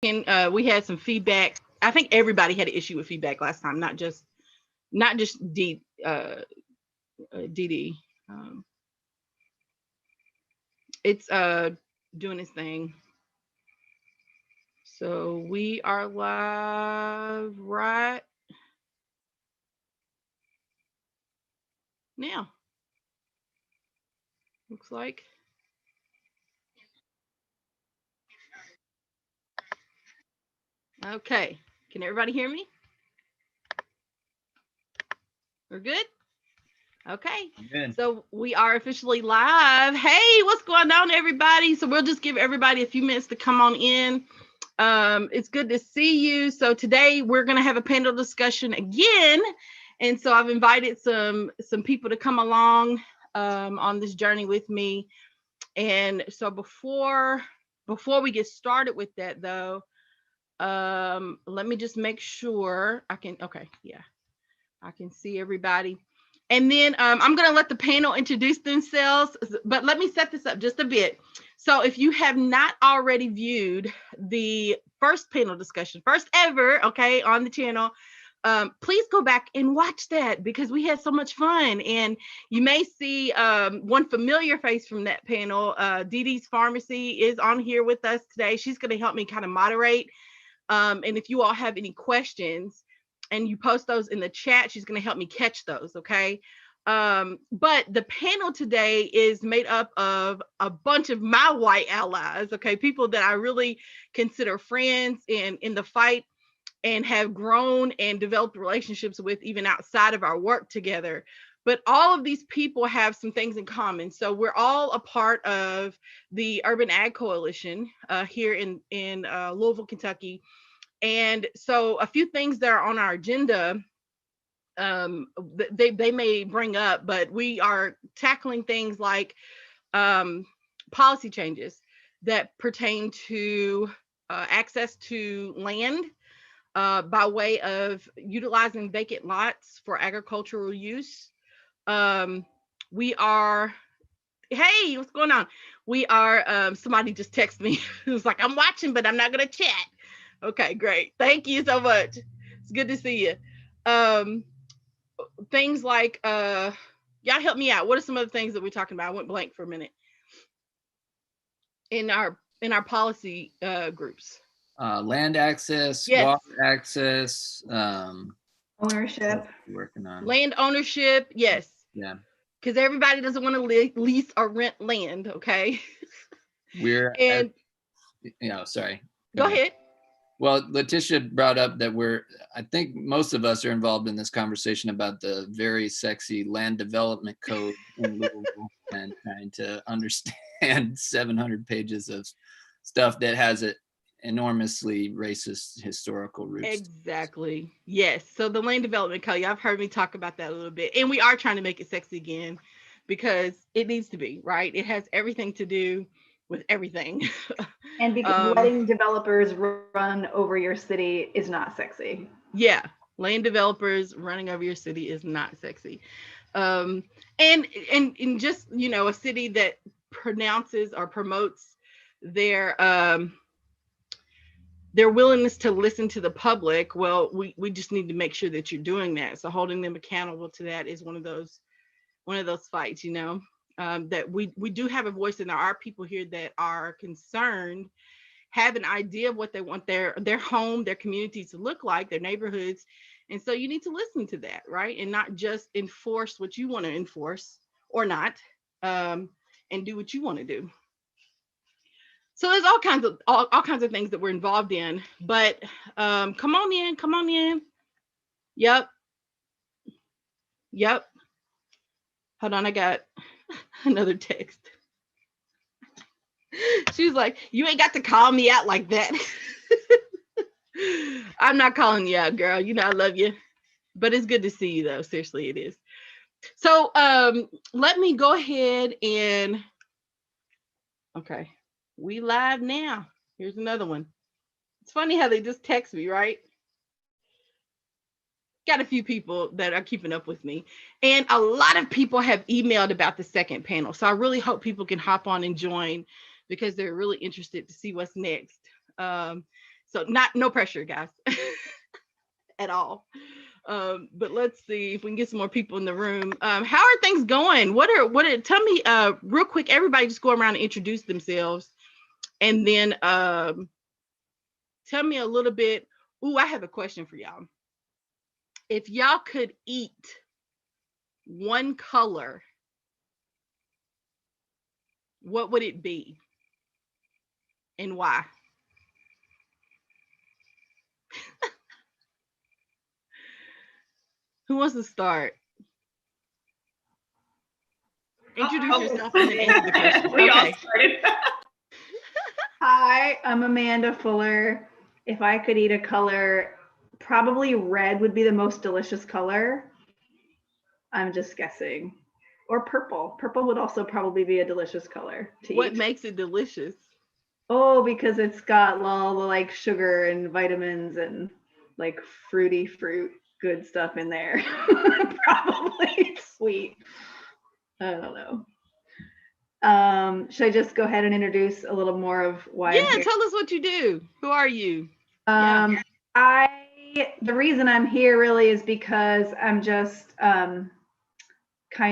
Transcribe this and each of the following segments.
And we had some feedback. I think everybody had an issue with feedback last time, not just DD. Um, it's doing its thing. So we are live right now. Looks like. Okay. Can everybody hear me? We're good? Okay. Good. So we are officially live. Hey, what's going on, everybody? So we'll just give everybody a few minutes to come on in. It's good to see you. So today we're going to have a panel discussion again. And so I've invited some people to come along on this journey with me. And so before we get started with that though, let me just make sure I can, okay, yeah, I can see everybody. And then I'm going to let the panel introduce themselves, but let me set this up just a bit. So if you have not already viewed the first panel discussion, first ever, okay, on the channel, please go back and watch that because we had so much fun. And you may see one familiar face from that panel. Dee Dee's Pharmacy is on here with us today. She's going to help me kind of moderate. And if you all have any questions, and you post those in the chat, she's going to help me catch those. Okay. But the panel today is made up of a bunch of my white allies. Okay. People that I really consider friends in the fight and have grown and developed relationships with even outside of our work together. But all of these people have some things in common. So we're all a part of the Urban Ag Coalition here in Louisville, Kentucky. And so a few things that are on our agenda, they may bring up, but we are tackling things like policy changes that pertain to access to land by way of utilizing vacant lots for agricultural use. We are, hey, what's going on? We are, somebody just texted me. It was like, I'm watching, but I'm not going to chat. Okay, great. Thank you so much. It's good to see you. Um, things like y'all help me out. What are some of the things that we're talking about? I went blank for a minute. In our policy groups. Land access, Yes. water access, Ownership. working on. Land ownership, yes. Yeah. Because everybody doesn't want to lease or rent land, okay? We're And sorry. go ahead. Well, Letitia brought up that I think most of us are involved in this conversation about the very sexy land development code in Louisville and trying to understand 700 pages of stuff that has an enormously racist historical roots. Exactly. Yes. So the land development code, y'all have heard me talk about that a little bit. And we are trying to make it sexy again because it needs to be, right? It has everything to do with everything. And because letting developers run over your city is not sexy. Yeah. Land developers running over your city is not sexy. And just, a city that pronounces or promotes their willingness to listen to the public, well, we just need to make sure that you're doing that. So holding them accountable to that is one of those fights, that we do have a voice, and there are people here that are concerned, have an idea of what they want their home, their community to look like, their neighborhoods. And so you need to listen to that, right? And not just enforce what you want to enforce or not, and do what you want to do. So there's all kinds of things that we're involved in. But come on in. Yep. Hold on, I got another text. She's like, you ain't got to call me out like that. I'm not calling you out, girl. I love you. But it's good to see you, though. Seriously, it is. So let me go ahead and, okay, we live now. Here's another one. It's funny how they just text me, right? Got a few people that are keeping up with me. And a lot of people have emailed about the second panel. So I really hope people can hop on and join because they're really interested to see what's next. So no pressure, guys, at all. But let's see if we can get some more people in the room. How are things going? Tell me real quick, everybody just go around and introduce themselves. And then tell me a little bit. Ooh, I have a question for y'all. If y'all could eat one color, what would it be? And why? Who wants to start? Introduce yourself and then answer the question. We all Okay. started. Hi, I'm Amanda Fuller. If I could eat a color, probably red would be the most delicious color. I'm just guessing. Or purple. Purple would also probably be a delicious color to eat. What makes it delicious? Oh, because it's got all the like sugar and vitamins and like fruit good stuff in there. Probably sweet. I don't know. Should I just go ahead and introduce a little more of why? Yeah, tell us what you do. Who are you? The reason I'm here really is because I'm just kind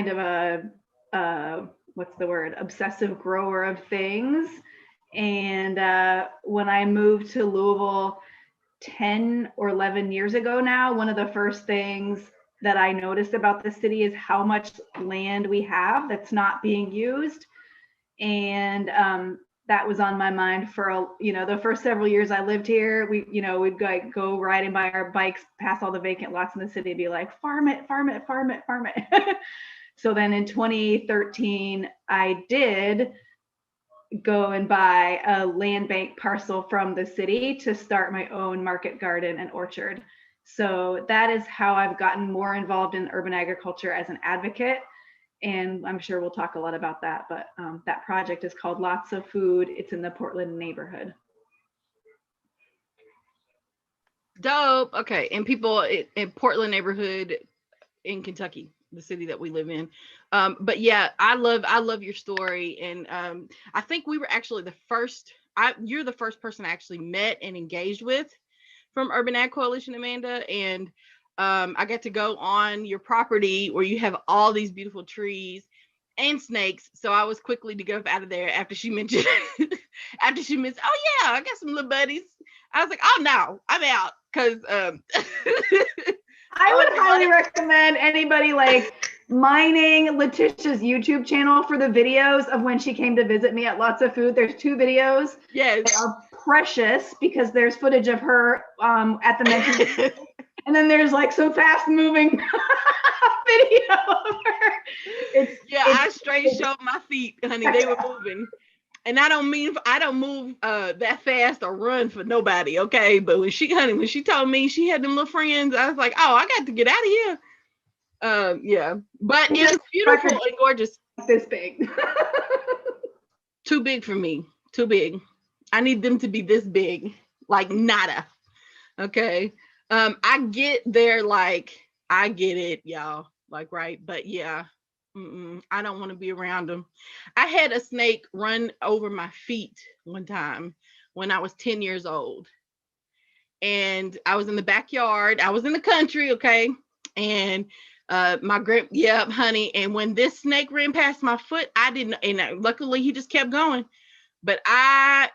of a what's the word? Obsessive grower of things. And when I moved to Louisville 10 or 11 years ago now, one of the first things that I noticed about the city is how much land we have that's not being used. And that was on my mind for, the first several years I lived here. We'd go riding by our bikes past all the vacant lots in the city and be like, farm it, farm it, farm it, farm it. So then in 2013, I did go and buy a land bank parcel from the city to start my own market garden and orchard. So that is how I've gotten more involved in urban agriculture as an advocate. And I'm sure we'll talk a lot about that, but that project is called Lots of Food. It's in the Portland neighborhood. Dope. Okay. And people in Portland neighborhood in Kentucky, the city that we live in. But yeah, I love your story. And I think we were actually you're the first person I actually met and engaged with from Urban Ag Coalition, Amanda. And I got to go on your property where you have all these beautiful trees and snakes. So I was quickly to go out of there after she mentioned, oh yeah, I got some little buddies. I was like, oh no, I'm out. Cause I would highly recommend anybody like mining Letitia's YouTube channel for the videos of when she came to visit me at Lots of Food. There's 2 videos. Yes. They are precious because there's footage of her at the mention. And then there's like some fast moving video of her. I straight showed my feet, honey. They were moving. And I don't move that fast or run for nobody, okay? But when she told me she had them little friends, I was like, oh, I got to get out of here. Yeah, but it was beautiful and gorgeous. This big. Too big for me. Too big. I need them to be this big, like nada. Okay. I get there, like I get it, y'all. Like, right, but yeah. I don't want to be around them. I had a snake run over my feet one time when I was 10 years old. And I was in the backyard. I was in the country, okay? And honey. And when this snake ran past my foot, luckily he just kept going. But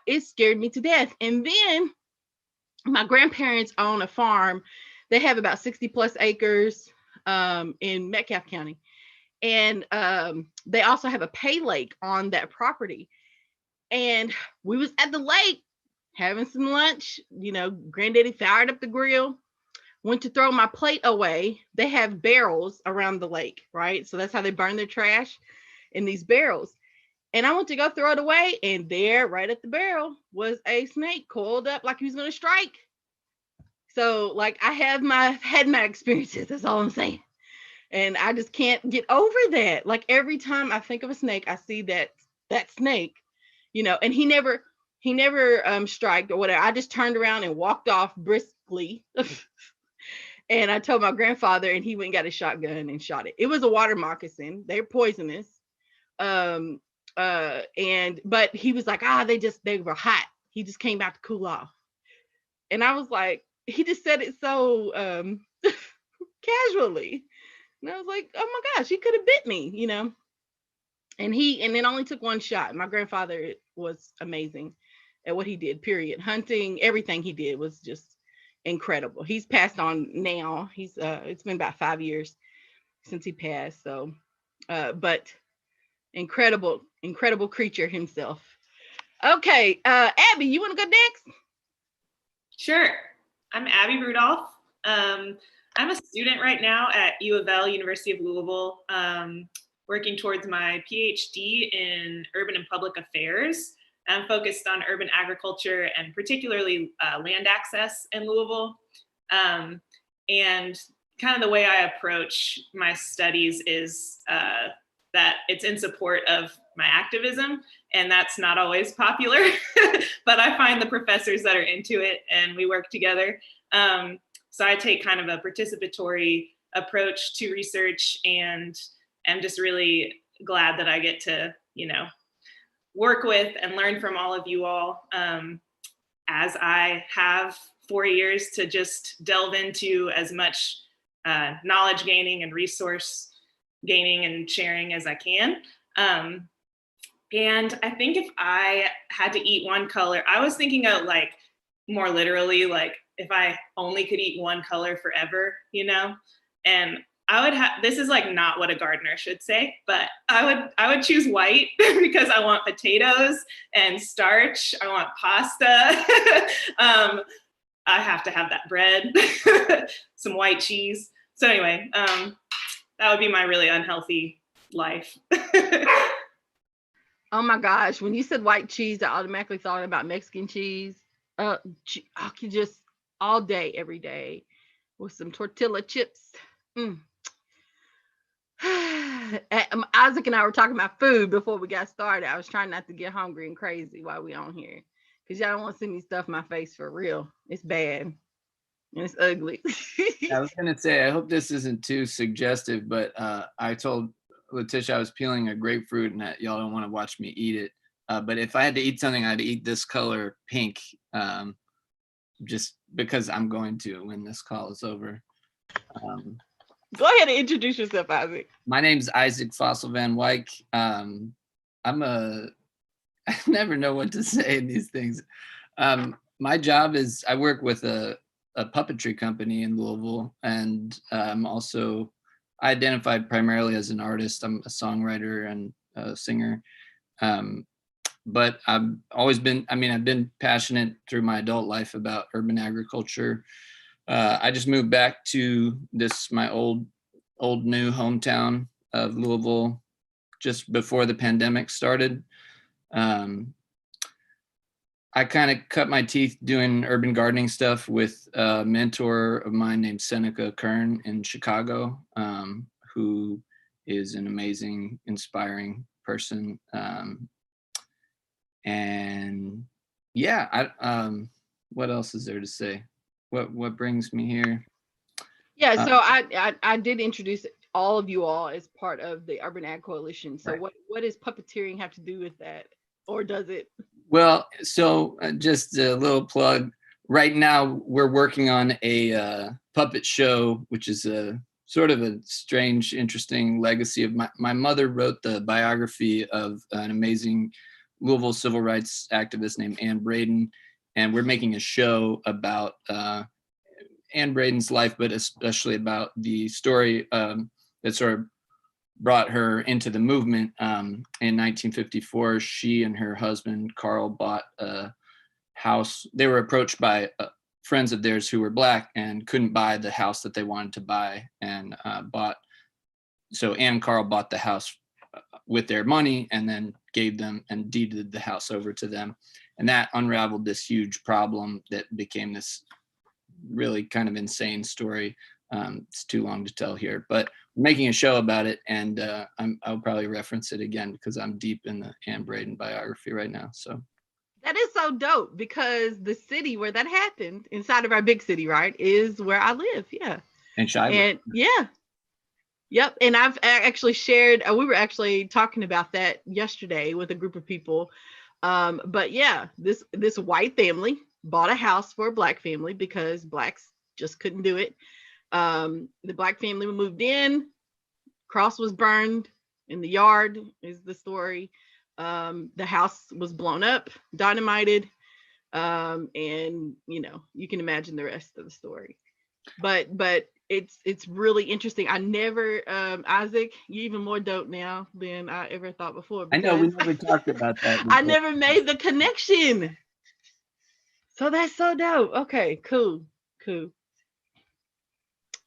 it scared me to death. And then my grandparents own a farm. They have about 60 plus acres in Metcalfe County. And they also have a pay lake on that property. And we was at the lake having some lunch. Granddaddy fired up the grill, went to throw my plate away. They have barrels around the lake, right? So that's how they burn their trash in these barrels. And I went to go throw it away. And there, right at the barrel, was a snake coiled up like he was going to strike. So like I had my experiences. That's all I'm saying. And I just can't get over that. Like every time I think of a snake, I see that snake, and he never striked or whatever. I just turned around and walked off briskly. And I told my grandfather, and he went and got a shotgun and shot it. It was a water moccasin. They're poisonous. But he was like, they were hot. He just came out to cool off. And I was like, he just said it so casually. And I was like, oh my gosh, he could have bit me, you know. And it only took one shot. My grandfather was amazing at what he did, period. Hunting, everything he did was just incredible. He's passed on now. He's it's been about 5 years since he passed. So but incredible creature himself. Okay, Abby, you want to go next? Sure. I'm Abby Rudolph. I'm a student right now at U of L, University of Louisville, working towards my PhD in urban and public affairs. I'm focused on urban agriculture and particularly land access in Louisville. And kind of the way I approach my studies is that it's in support of my activism, and that's not always popular, but I find the professors that are into it and we work together. So I take kind of a participatory approach to research, and I'm just really glad that I get to, you know, work with and learn from all of you all as I have 4 years to just delve into as much knowledge gaining and resource gaining and sharing as I can. And I think if I had to eat one color, I was thinking of like more literally, like if I only could eat one color forever, you know, and I would have, this is like not what a gardener should say, but I would choose white because I want potatoes and starch. I want pasta. I have to have that bread, some white cheese. So anyway, that would be my really unhealthy life. Oh my gosh, when you said white cheese, I automatically thought about Mexican cheese. I could just all day, every day with some tortilla chips. Isaac and I were talking about food before we got started. I was trying not to get hungry and crazy while we on here, because y'all don't want to see me stuff my face for real. It's bad and it's ugly. I was gonna say, I hope this isn't too suggestive, but I told Letitia I was peeling a grapefruit and that y'all don't want to watch me eat it. But if I had to eat something, I'd eat this color, pink, just because I'm going to when this call is over. Go ahead and introduce yourself, Isaac. My name's Isaac Fossil Van Wyk. I never know what to say in these things. My job is I work with a puppetry company in Louisville, and I'm also identified primarily as an artist. I'm a songwriter and a singer. But I've always been, I've been passionate through my adult life about urban agriculture. I just moved back to my old new hometown of Louisville just before the pandemic started. I kind of cut my teeth doing urban gardening stuff with a mentor of mine named Seneca Kern in Chicago, who is an amazing, inspiring person. And yeah, what else is there to say? What brings me here? Yeah, so I did introduce all of you all as part of the Urban Ag Coalition. So right. What does puppeteering have to do with that, or does it? Well, so just a little plug. Right now, we're working on a puppet show, which is a sort of a strange, interesting legacy of my mother wrote the biography of an amazing Louisville civil rights activist named Ann Braden, and we're making a show about Ann Braden's life, but especially about the story that sort of brought her into the movement. In 1954, she and her husband, Carl, bought a house. They were approached by friends of theirs who were Black and couldn't buy the house that they wanted to buy, and so Ann and Carl bought the house with their money and then gave them and deeded the house over to them. And that unraveled this huge problem that became this really kind of insane story. It's too long to tell here, but we're making a show about it, and I'll probably reference it again because I'm deep in the Ann Braden biography right now. So that is so dope, because the city where that happened, inside of our big city, right, is where I live. Yeah. And Shiloh. And yeah. Yep. And I've actually shared, we were actually talking about that yesterday with a group of people. But yeah, this white family bought a house for a Black family because Blacks just couldn't do it. The Black family moved in, cross was burned in the yard is the story. The house was blown up, dynamited, and you can imagine the rest of the story. But it's really interesting. I never, Isaac, you even more dope now than I ever thought before. I know we never talked about that. I never made the connection. So that's so dope. Okay, cool.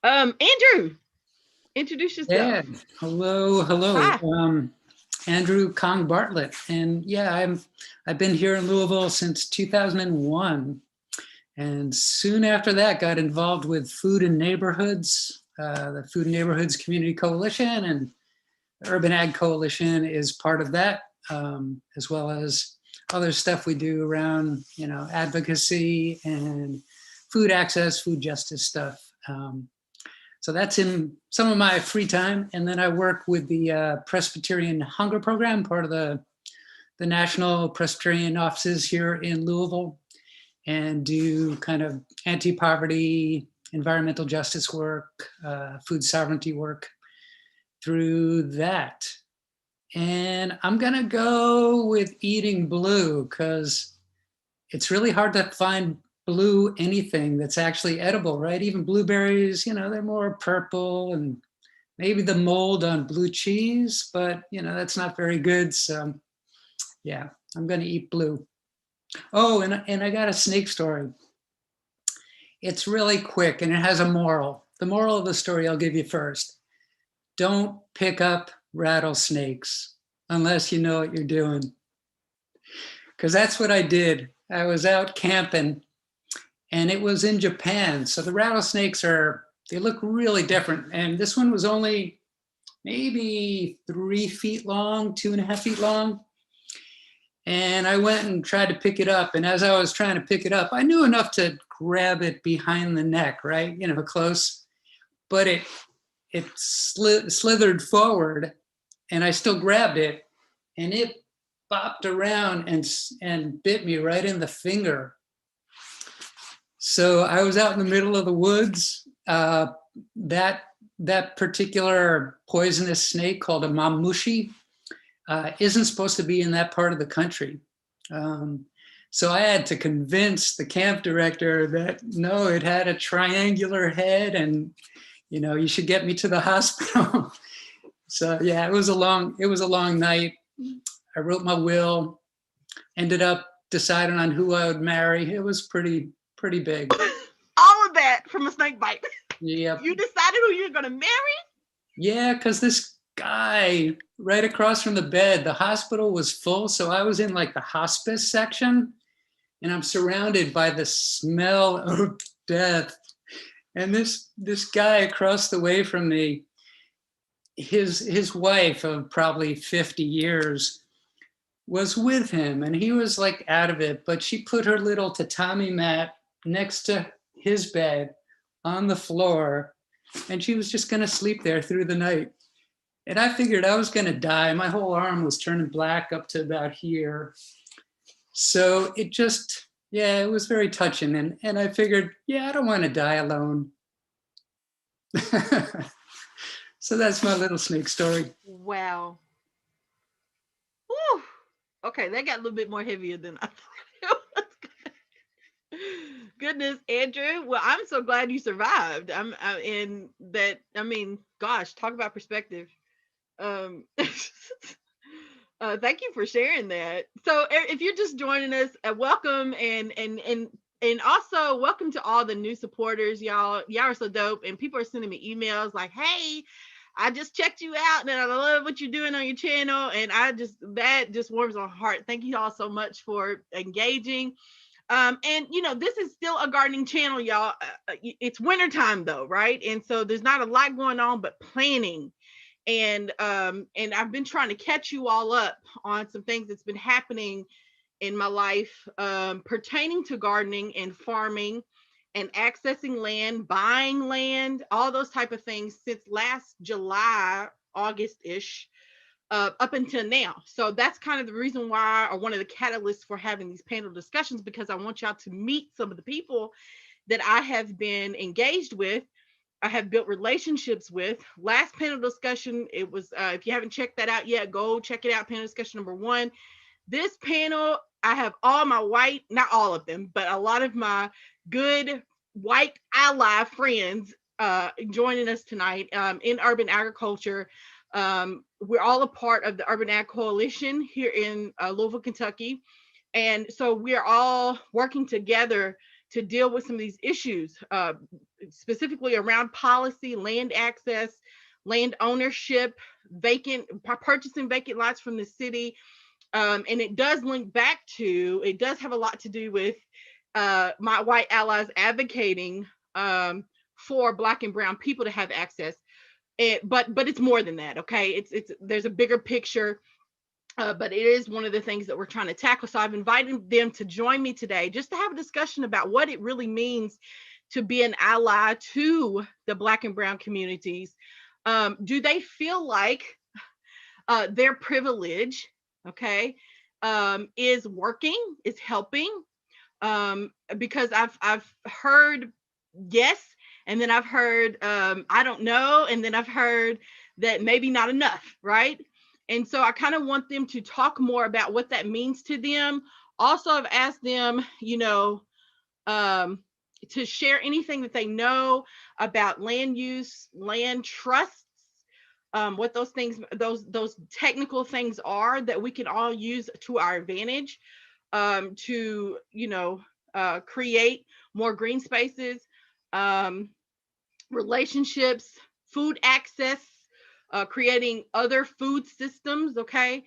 Andrew, introduce yourself. Yeah, hello. Hi. Andrew Kong Bartlett, and yeah, I've been here in Louisville since 2001, and soon after that got involved with Food and Neighborhoods, the Food and Neighborhoods Community Coalition, and the Urban Ag Coalition is part of that, as well as other stuff we do around advocacy and food access, food justice stuff. So that's in some of my free time. And then I work with the Presbyterian Hunger Program, part of the National Presbyterian offices here in Louisville, and do kind of anti-poverty, environmental justice work, food sovereignty work through that. And I'm gonna go with eating blue because it's really hard to find blue anything that's actually edible, right? Even blueberries, they're more purple, and maybe the mold on blue cheese, but that's not very good. So yeah, I'm gonna eat blue. Oh, and I got a snake story. It's really quick and it has a moral. The moral of the story I'll give you first. Don't pick up rattlesnakes unless you know what you're doing. Because that's what I did. I was out camping and it was in Japan. So the rattlesnakes they look really different. And this one was only maybe 3 feet long, 2.5 feet long. And I went and tried to pick it up. And as I was trying to pick it up, I knew enough to grab it behind the neck, right? Close. But it slithered forward and I still grabbed it and it bopped around and bit me right in the finger. So I was out in the middle of the woods. That particular poisonous snake called a mamushi isn't supposed to be in that part of the country. So I had to convince the camp director that no, it had a triangular head and you should get me to the hospital. So yeah, it was a long night. I wrote my will, ended up deciding on who I would marry. It was pretty big. All of that from a snake bite. Yeah. You decided who you're gonna marry? Yeah, because this guy right across from the bed, the hospital was full. So I was in like the hospice section and I'm surrounded by the smell of death. And this guy across the way from me, his wife of probably 50 years was with him and he was like out of it, but she put her little tatami mat next to his bed on the floor and she was just gonna sleep there through the night. And I figured I was gonna die. My whole arm was turning black up to about here. So it was very touching. And I figured, I don't wanna die alone. So that's my little snake story. Wow. Whew. Okay, that got a little bit more heavier than I thought it was. Goodness, Andrew. Well, I'm so glad you survived. Gosh, talk about perspective. Thank you for sharing that. So if you're just joining us, welcome and also welcome to all the new supporters. Y'all are so dope. And people are sending me emails like, hey, I just checked you out and I love what you're doing on your channel. And that just warms my heart. Thank you all so much for engaging. This is still a gardening channel, y'all. It's wintertime though, right? And so there's not a lot going on but planning. And I've been trying to catch you all up on some things that's been happening in my life pertaining to gardening and farming and accessing land, buying land, all those type of things since last July, August-ish. up until now. So that's kind of the reason why, or one of the catalysts for having these panel discussions, because I want y'all to meet some of the people that I have been engaged with, I have built relationships with. Last panel discussion, it was, if you haven't checked that out yet, go check it out, panel discussion number 1. This panel, I have all my white, not all of them, but a lot of my good white ally friends joining us tonight in urban agriculture. We're all a part of the Urban Ag Coalition here in Louisville, Kentucky. And so we're all working together to deal with some of these issues, specifically around policy, land access, land ownership, purchasing vacant lots from the city. And it does link back to, it does have a lot to do with my white allies advocating for Black and brown people to have access. But it's more than that, okay? It's there's a bigger picture, but it is one of the things that we're trying to tackle. So I've invited them to join me today just to have a discussion about what it really means to be an ally to the Black and brown communities. Do they feel like their privilege, okay, is working, is helping? Because I've heard yes, and then I've heard I don't know, and then I've heard that maybe not enough, right? And so I kind of want them to talk more about what that means to them. Also, I've asked them, you know, to share anything that they know about land use, land trusts, what those things, those technical things are that we can all use to our advantage, to, you know, create more green spaces, relationships, food access, creating other food systems, okay,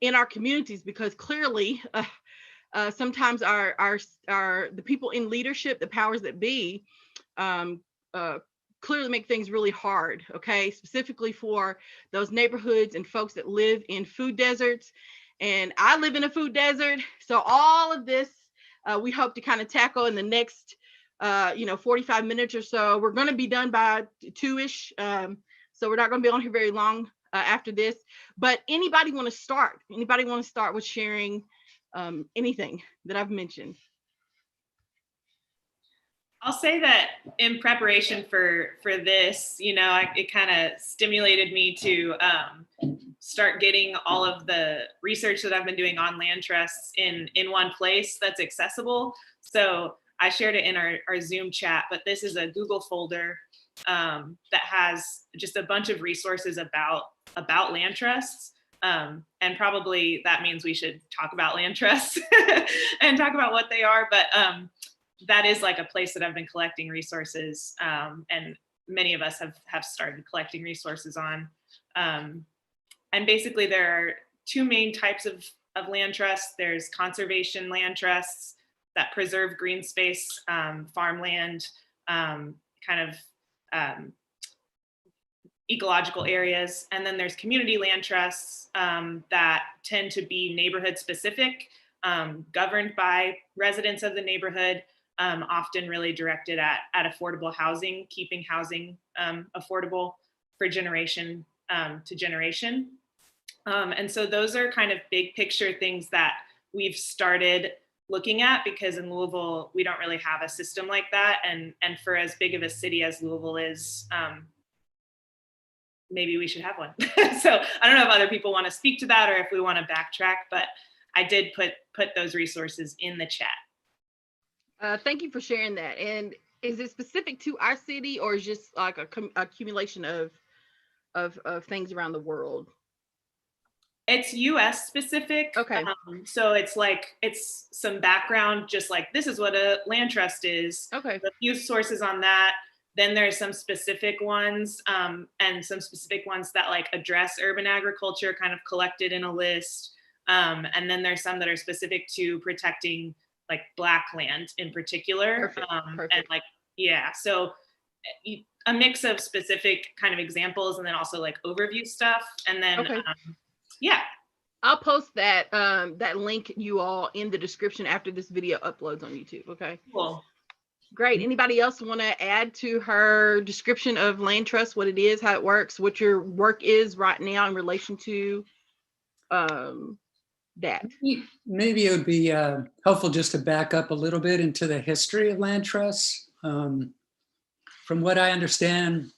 in our communities, because clearly sometimes the people in leadership, the powers that be, clearly make things really hard, okay, specifically for those neighborhoods and folks that live in food deserts. And I live in a food desert. So all of this, we hope to kind of tackle in the next, 45 minutes or so. We're going to be done by 2-ish. So we're not going to be on here very long after this. But anybody want to start? Anybody want to start with sharing anything that I've mentioned? I'll say that in preparation for this, it kind of stimulated me to start getting all of the research that I've been doing on land trusts in one place that's accessible. So I shared it in our Zoom chat, but this is a Google folder that has just a bunch of resources about land trusts. And probably that means we should talk about land trusts and talk about what they are. But that is like a place that I've been collecting resources, and many of us have started collecting resources on. And basically there are 2 main types of land trusts. There's conservation land trusts that preserve green space, farmland, ecological areas. And then there's community land trusts that tend to be neighborhood specific, governed by residents of the neighborhood, often really directed at affordable housing, keeping housing affordable for generation to generation. And so those are kind of big picture things that we've started looking at, because in Louisville, we don't really have a system like that. And for as big of a city as Louisville is, maybe we should have one. So I don't know if other people want to speak to that or if we want to backtrack, but I did put those resources in the chat. Thank you for sharing that. And is it specific to our city, or is just like a accumulation of things around the world? It's US specific. Okay. So it's some background, just like this is what a land trust is. Okay. A few sources on that. Then there's some specific ones, and some specific ones that like address urban agriculture, kind of collected in a list. And then there's some that are specific to protecting like Black land in particular. Perfect. And like, yeah, so a mix of specific kind of examples and then also like overview stuff. And then, okay. Yeah. I'll post that link, you all, in the description after this video uploads on YouTube. Okay. Cool. Great. Anybody else want to add to her description of land trust, what it is, how it works, what your work is right now in relation to that? Maybe it would be helpful just to back up a little bit into the history of land trusts. From what I understand,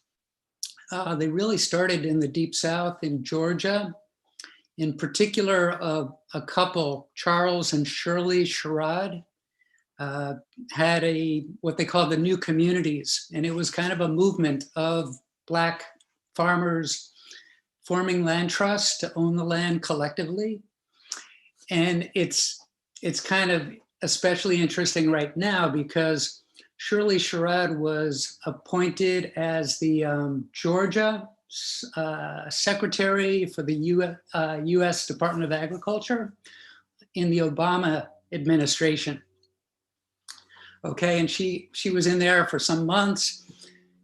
they really started in the Deep South in Georgia. In particular, a couple, Charles and Shirley Sherrod, had what they called the New Communities, and it was kind of a movement of Black farmers forming land trusts to own the land collectively. And it's kind of especially interesting right now because Shirley Sherrod was appointed as the Georgia Secretary for the U.S. Department of Agriculture in the Obama administration. Okay, and she was in there for some months.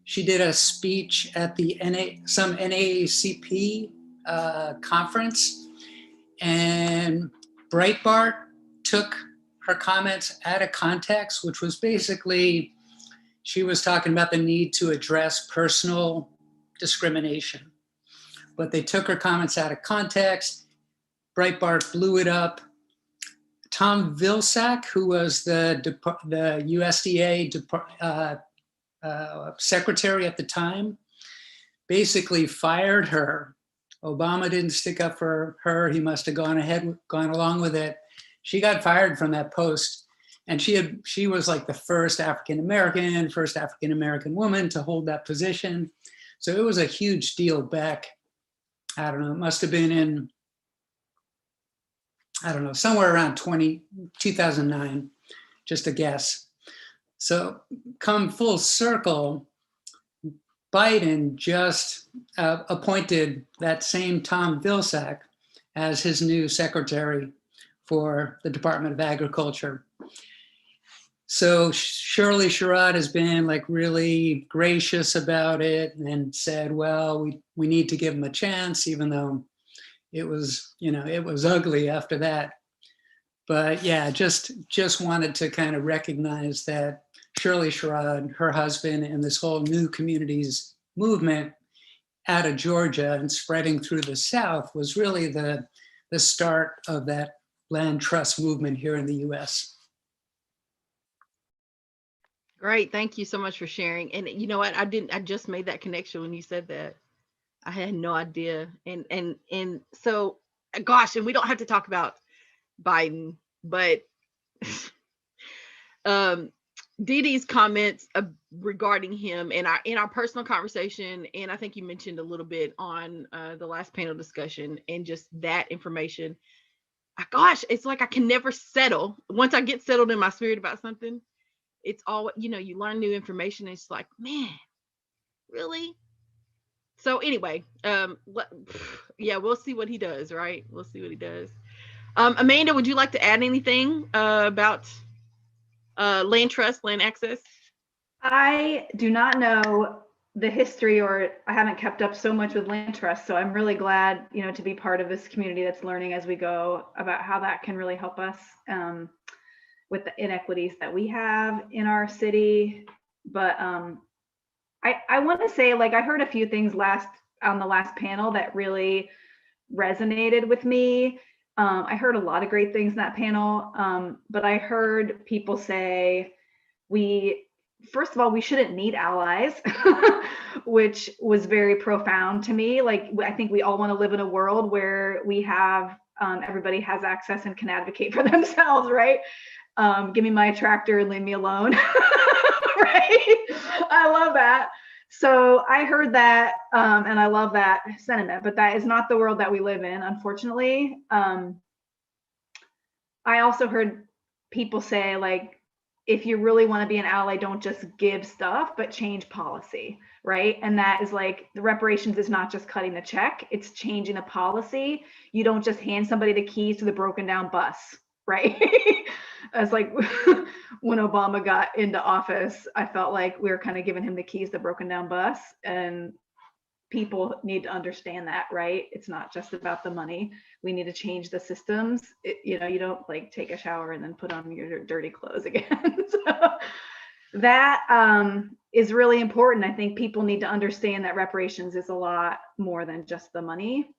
She did a speech at the some NAACP conference, and Breitbart took her comments out of context, which was basically, she was talking about the need to address personal discrimination. But they took her comments out of context. Breitbart blew it up. Tom Vilsack, who was the USDA secretary at the time, basically fired her. Obama didn't stick up for her. He must have gone along with it. She got fired from that post, and she was like the first African American woman to hold that position. So it was a huge deal back, I don't know, it must have been in, I don't know, somewhere around 2009, just a guess. So come full circle, Biden just appointed that same Tom Vilsack as his new secretary for the Department of Agriculture. So Shirley Sherrod has been like really gracious about it and said, well, we need to give him a chance, even though it was ugly after that. But yeah, just wanted to kind of recognize that Shirley Sherrod, her husband, and this whole New Communities movement out of Georgia and spreading through the South was really the start of that land trust movement here in the US. Great. Thank you so much for sharing. And you know what? I just made that connection when you said that. I had no idea. And so, gosh, and we don't have to talk about Biden, but Dee Dee's comments regarding him and in our personal conversation, and I think you mentioned a little bit on the last panel discussion, and just that information. Gosh, it's like I can never settle. Once I get settled in my spirit about something, it's all, you learn new information. And it's like, man, really? So anyway, yeah, we'll see what he does, right? We'll see what he does. Amanda, would you like to add anything about land trust, land access? I do not know the history, or I haven't kept up so much with land trust. So I'm really glad, to be part of this community that's learning as we go about how that can really help us with the inequities that we have in our city. But I want to say, like, I heard a few things on the last panel that really resonated with me. I heard a lot of great things in that panel, but I heard people say, first of all, we shouldn't need allies, which was very profound to me. Like, I think we all want to live in a world where we have, everybody has access and can advocate for themselves, right? Give me my tractor and leave me alone, right? I love that. So I heard that, and I love that sentiment, but that is not the world that we live in, unfortunately. I also heard people say, like, if you really want to be an ally, don't just give stuff, but change policy, right? And that is like, the reparations is not just cutting the check, it's changing the policy. You don't just hand somebody the keys to the broken down bus, right? As like when Obama got into office, I felt like we were kind of giving him the keys to the broken down bus, and people need to understand that, right? It's not just about the money. We need to change the systems. You don't like take a shower and then put on your dirty clothes again. So that is really important. I think people need to understand that reparations is a lot more than just the money.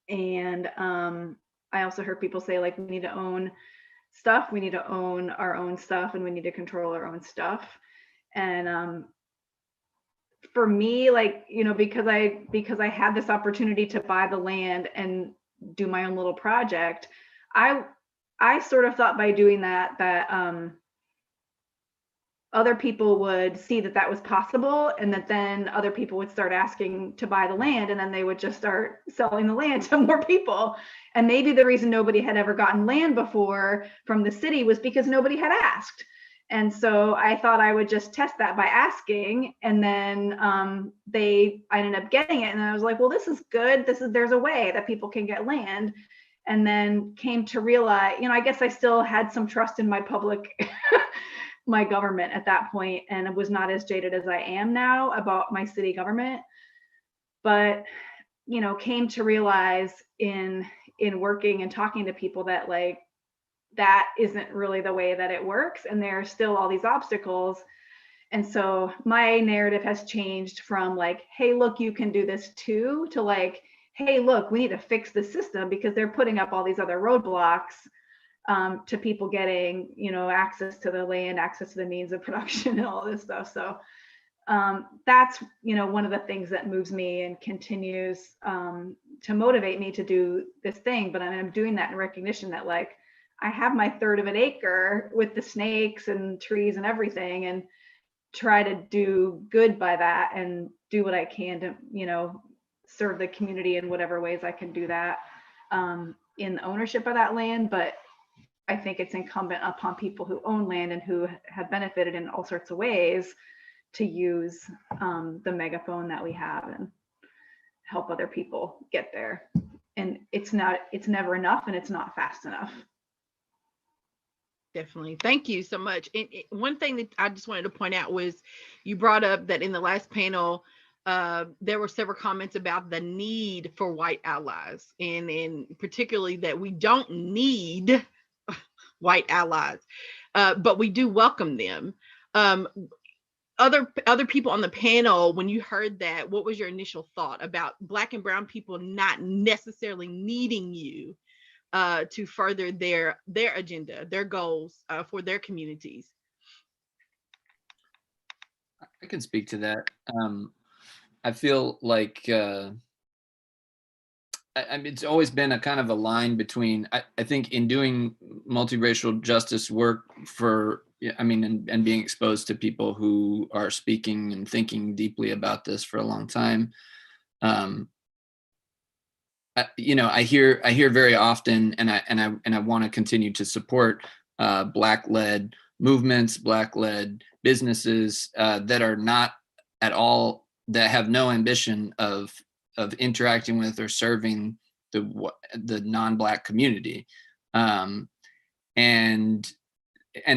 And I also heard people say, like, we need to own stuff, we need to own our own stuff, and we need to control our own stuff. And for me, like, you know, because I had this opportunity to buy the land and do my own little project, I sort of thought by doing that other people would see that that was possible, and that then other people would start asking to buy the land, and then they would just start selling the land to more people. And maybe the reason nobody had ever gotten land before from the city was because nobody had asked. And so I thought I would just test that by asking, and then I ended up getting it, and I was like, well, this is good. There's a way that people can get land. And then came to realize, you know, I guess I still had some trust in my public my government at that point, and I was not as jaded as I am now about my city government. But, you know, came to realize in working and talking to people that, like, that isn't really the way that it works, and there are still all these obstacles. And so my narrative has changed from, like, hey, look, you can do this too, to, like, hey, look, we need to fix the system because they're putting up all these other roadblocks to people getting, you know, access to the land, access to the means of production and all this stuff. So that's, you know, one of the things that moves me and continues to motivate me to do this thing. But I'm doing that in recognition that, like, I have my third of an acre with the snakes and trees and everything, and try to do good by that and do what I can to, you know, serve the community in whatever ways I can do that in ownership of that land. But I think it's incumbent upon people who own land and who have benefited in all sorts of ways to use the megaphone that we have and help other people get there. And it's never enough, and it's not fast enough. Definitely. Thank you so much. And one thing that I just wanted to point out was you brought up that in the last panel, there were several comments about the need for white allies, and particularly that we don't need white allies, but we do welcome them. Other people on the panel, when you heard that, what was your initial thought about Black and brown people not necessarily needing you to further their agenda, their goals for their communities? I can speak to that. I feel like I mean, it's always been a kind of a line between, I think, in doing multiracial justice work for, I mean, and being exposed to people who are speaking and thinking deeply about this for a long time. You know, I hear very often, and I want to continue to support Black-led movements, Black-led businesses that are not at all, that have no ambition of interacting with or serving the non-Black community, and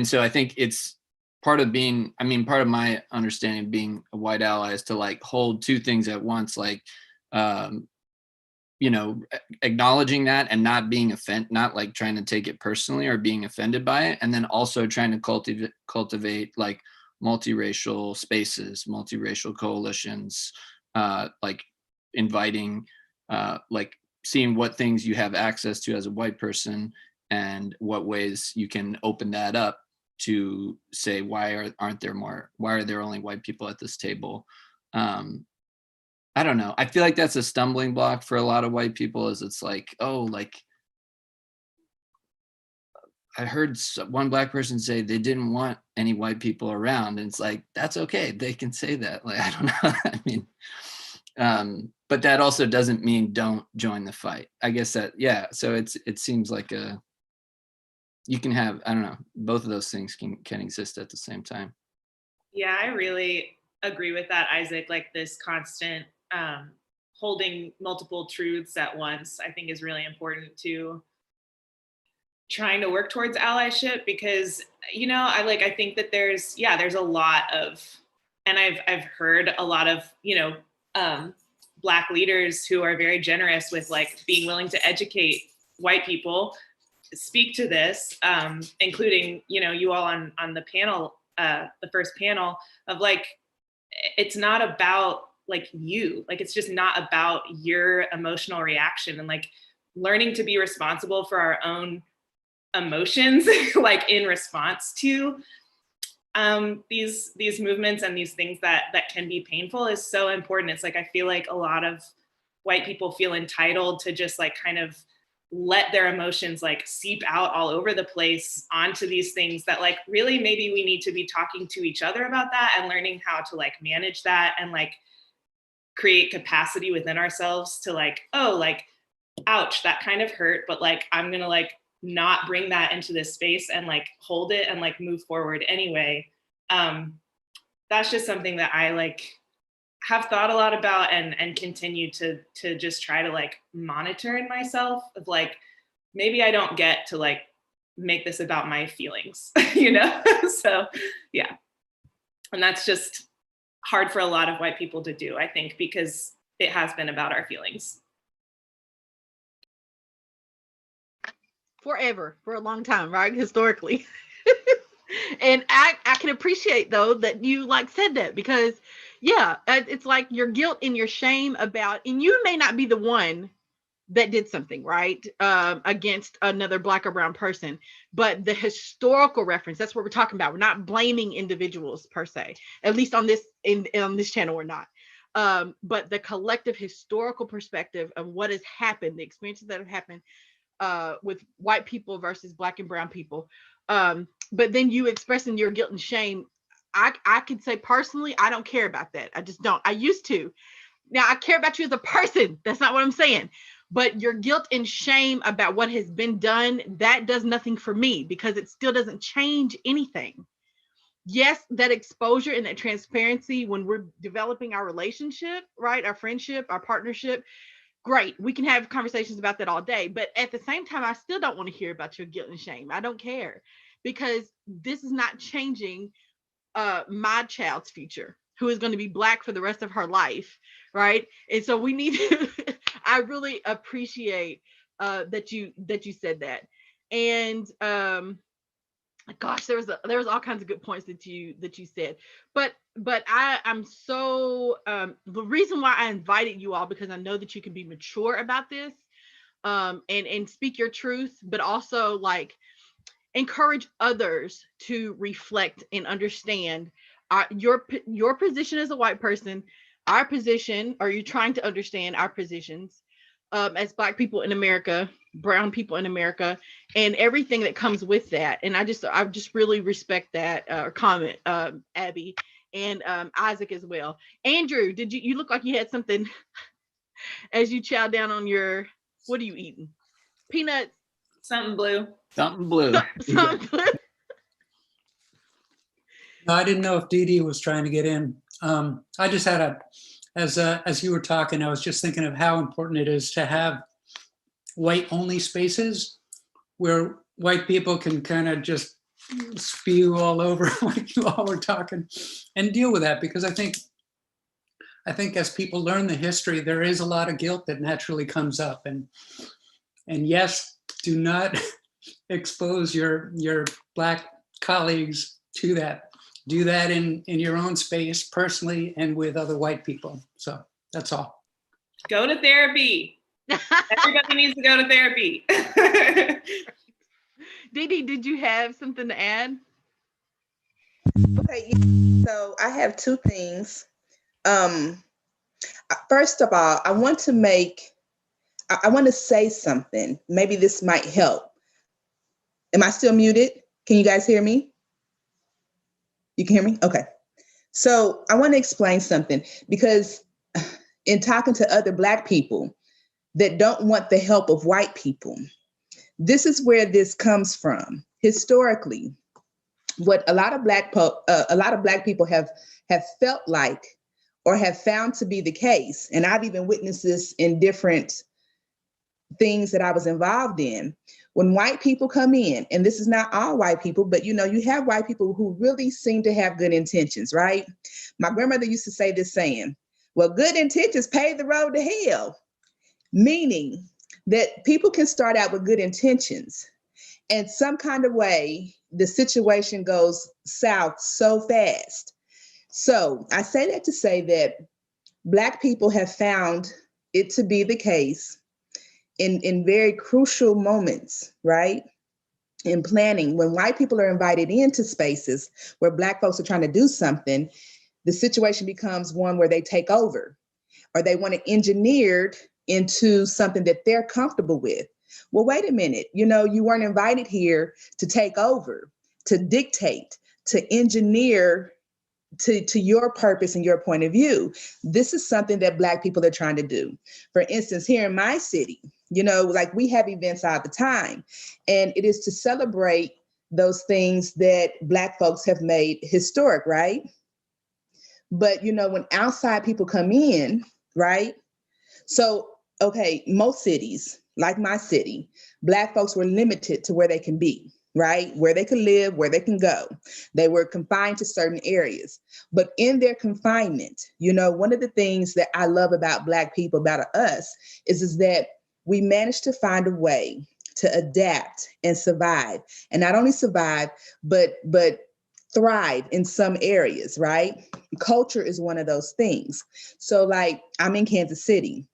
so I think it's part of being, I mean, part of my understanding of being a white ally is to, like, hold two things at once, like, you know, acknowledging that and not being offended, not like trying to take it personally or being offended by it, and then also trying to cultivate like multiracial spaces, multiracial coalitions, like inviting, like seeing what things you have access to as a white person and what ways you can open that up to say, why are there only white people at this table? I don't know. I feel like that's a stumbling block for a lot of white people, is it's like, oh, like I heard one Black person say they didn't want any white people around, and it's like, that's okay. They can say that. Like, I don't know. I mean, but that also doesn't mean don't join the fight. I guess that, yeah. So it seems like you can have, I don't know, both of those things can exist at the same time. Yeah, I really agree with that, Isaac. Like this constant holding multiple truths at once, I think is really important to trying to work towards allyship, because, you know, I think that there's a lot of, and I've heard a lot of, you know, Black leaders who are very generous with like being willing to educate white people, speak to this, including, you know, you all on the panel the first panel of like, it's not about like you, like, it's just not about your emotional reaction, and like learning to be responsible for our own emotions, like in response to these movements and these things that can be painful is so important. It's like, I feel like a lot of white people feel entitled to just like kind of let their emotions like seep out all over the place onto these things that like really maybe we need to be talking to each other about that and learning how to like manage that and like create capacity within ourselves to like, oh, like, ouch, that kind of hurt, but like I'm gonna like not bring that into this space and like hold it and like move forward anyway. That's just something that I like have thought a lot about and continue to just try to like monitor in myself of like, maybe I don't get to like make this about my feelings, you know? So yeah. And that's just hard for a lot of white people to do, I think, because it has been about our feelings. Forever, for a long time, right? Historically. And I can appreciate though that you like said that, because yeah, it's like your guilt and your shame about, and you may not be the one that did something right against another Black or brown person, but the historical reference, that's what we're talking about. We're not blaming individuals per se, at least on this on this channel we're not, but the collective historical perspective of what has happened, the experiences that have happened with white people versus Black and brown people. But then you expressing your guilt and shame, I could say personally, I don't care about that. I just don't. I used to. Now I care about you as a person. That's not what I'm saying. But your guilt and shame about what has been done, that does nothing for me, because it still doesn't change anything. Yes, that exposure and that transparency when we're developing our relationship, right? Our friendship, our partnership, great. We can have conversations about that all day. But at the same time, I still don't want to hear about your guilt and shame. I don't care, because this is not changing my child's future, who is going to be Black for the rest of her life, right? And so we need to, I really appreciate that you said that. And gosh, there was all kinds of good points that you said. But I'm so the reason why I invited you all, because I know that you can be mature about this and speak your truth, but also like encourage others to reflect and understand your position as a white person, our position, or you're trying to understand our positions as Black people in America, brown people in America, and everything that comes with that. And I just really respect that comment, Abby, and Isaac as well. Andrew, did you look like you had something as you chow down on your, what are you eating? Peanuts? Something blue. Something blue. Something blue. No, I didn't know if Dee Dee was trying to get in. I just had as you were talking, I was just thinking of how important it is to have white-only spaces where white people can kind of just spew all over like you all were talking, and deal with that, because I think as people learn the history, there is a lot of guilt that naturally comes up, and yes, do not expose your Black colleagues to that. Do that in your own space, personally, and with other white people. So that's all. Go to therapy. Everybody needs to go to therapy. Dee Dee, did you have something to add? Okay, so I have two things. First of all, I want to say something. Maybe this might help. Am I still muted? Can you guys hear me? You can hear me? Okay. So I want to explain something, because in talking to other Black people that don't want the help of white people, this is where this comes from. Historically, what a lot of Black people have felt like, or have found to be the case, and I've even witnessed this in different things that I was involved in. When white people come in, and this is not all white people, but you have white people who really seem to have good intentions, right? My grandmother used to say this saying, well, good intentions pave the road to hell, meaning that people can start out with good intentions, and some kind of way, the situation goes south so fast. So I say that to say that Black people have found it to be the case in very crucial moments, right? In planning, when white people are invited into spaces where Black folks are trying to do something, the situation becomes one where they take over, or they want to engineer it into something that they're comfortable with. Well, wait a minute, you weren't invited here to take over, to dictate, to engineer to your purpose and your point of view. This is something that Black people are trying to do. For instance, here in my city, like we have events all the time, and it is to celebrate those things that Black folks have made historic, right? But, when outside people come in, right? So, okay, most cities, like my city, Black folks were limited to where they can be, right? Where they can live, where they can go. They were confined to certain areas. But in their confinement, one of the things that I love about Black people, about us, is that we managed to find a way to adapt and survive. And not only survive, but thrive in some areas, right? Culture is one of those things. So like I'm in Kansas City,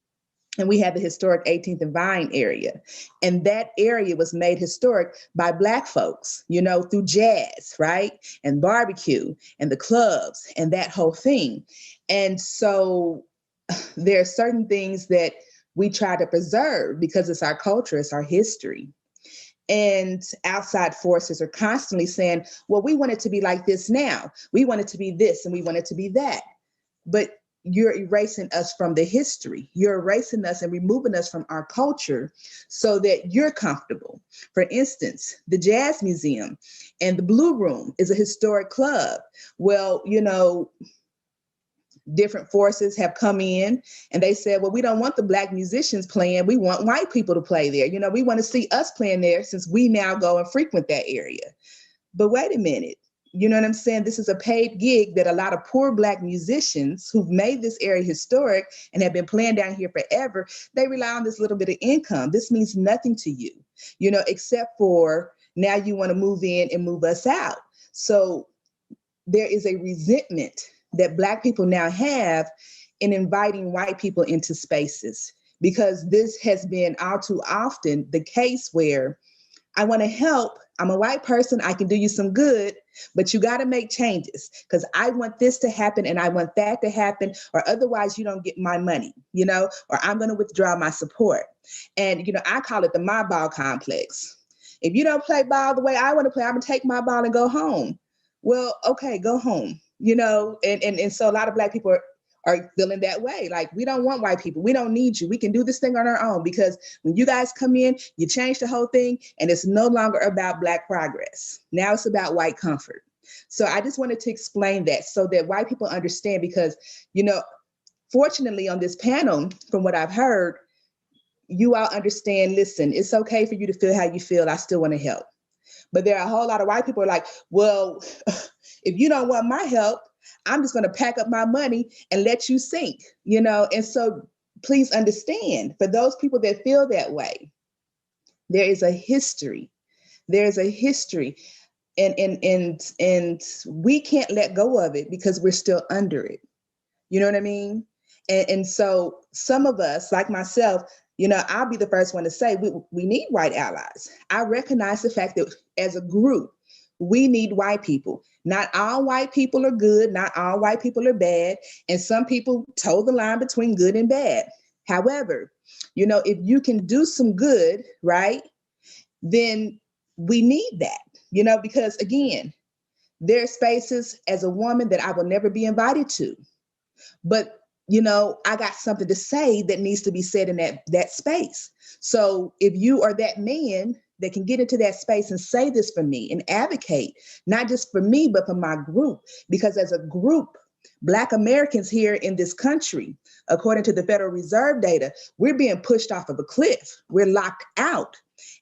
and we have the historic 18th and Vine area. And that area was made historic by Black folks, through jazz, right? And barbecue and the clubs and that whole thing. And so there are certain things that we try to preserve because it's our culture, it's our history. And outside forces are constantly saying, well, we want it to be like this now. We want it to be this and we want it to be that. But you're erasing us from the history. You're erasing us and removing us from our culture so that you're comfortable. For instance, the Jazz Museum and the Blue Room is a historic club. Well, different forces have come in and they said, well, we don't want the Black musicians playing. We want white people to play there. We want to see us playing there since we now go and frequent that area. But wait a minute. You know what I'm saying? This is a paid gig that a lot of poor Black musicians who've made this area historic and have been playing down here forever, they rely on this little bit of income. This means nothing to you, except for now you want to move in and move us out. So there is a resentment that Black people now have in inviting white people into spaces, because this has been all too often the case where I want to help. I'm a white person. I can do you some good, but you got to make changes because I want this to happen and I want that to happen, or otherwise you don't get my money, or I'm going to withdraw my support. And, I call it the my ball complex. If you don't play ball the way I want to play, I'm going to take my ball and go home. Well, okay, go home, and so a lot of Black people are feeling that way. Like, we don't want white people. We don't need you. We can do this thing on our own, because when you guys come in, you change the whole thing and it's no longer about Black progress. Now it's about white comfort. So I just wanted to explain that so that white people understand, because, fortunately on this panel, from what I've heard, you all understand, listen, it's okay for you to feel how you feel. I still want to help. But there are a whole lot of white people who are like, well, if you don't want my help, I'm just going to pack up my money and let you sink, And so please understand, for those people that feel that way, there is a history. There's a history. And we can't let go of it because we're still under it. You know what I mean? And so some of us, like myself, I'll be the first one to say we need white allies. I recognize the fact that as a group, we need white people. Not all white people are good. Not all white people are bad. And some people toe the line between good and bad. However, if you can do some good, right, then we need that, because again, there are spaces as a woman that I will never be invited to. But I got something to say that needs to be said in that space. So if you are that man that can get into that space and say this for me and advocate, not just for me, but for my group, because as a group, Black Americans here in this country, according to the Federal Reserve data, we're being pushed off of a cliff. We're locked out.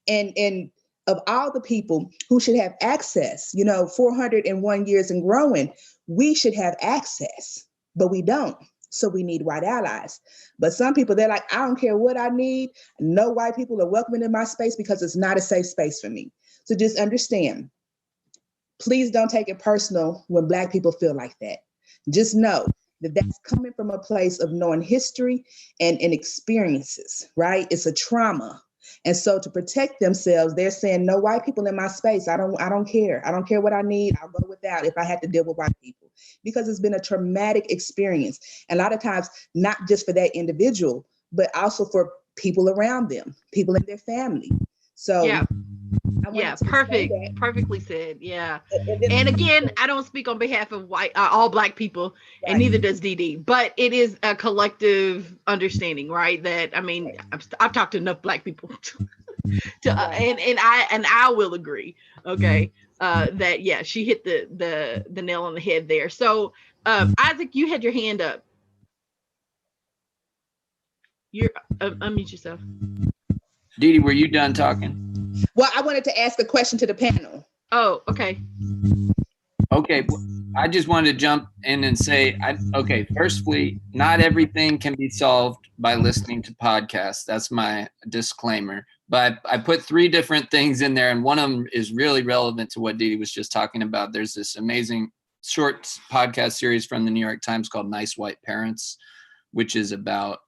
And of all the people who should have access, 401 years and growing, we should have access, but we don't. So we need white allies. But some people, they're like, I don't care what I need. No white people are welcome in my space because it's not a safe space for me. So just understand, please don't take it personal when Black people feel like that. Just know that that's coming from a place of knowing history and experiences, right? It's a trauma. And so to protect themselves, they're saying, no white people in my space. I don't care. I don't care what I need. I'll go without if I had to deal with white people, because it's been a traumatic experience. And a lot of times, not just for that individual, but also for people around them, people in their family. So Yeah. I wanted Yeah, to say perfect. that. Perfectly said. Yeah. And then- And again, I don't speak on behalf of all Black people, and neither does DD. But it is a collective understanding, right? That I mean, I've talked to enough Black people and I will agree. Okay, that yeah, she hit the nail on the head there. So, Isaac, you had your hand up. You're unmute yourself. Dee Dee, were you done talking? Well, I wanted to ask a question to the panel. Oh, okay. Okay, I just wanted to jump in and say, okay, firstly, not everything can be solved by listening to podcasts. That's my disclaimer. But I put 3 different things in there, and one of them is really relevant to what Dee Dee was just talking about. There's this amazing short podcast series from the New York Times called Nice White Parents, which is about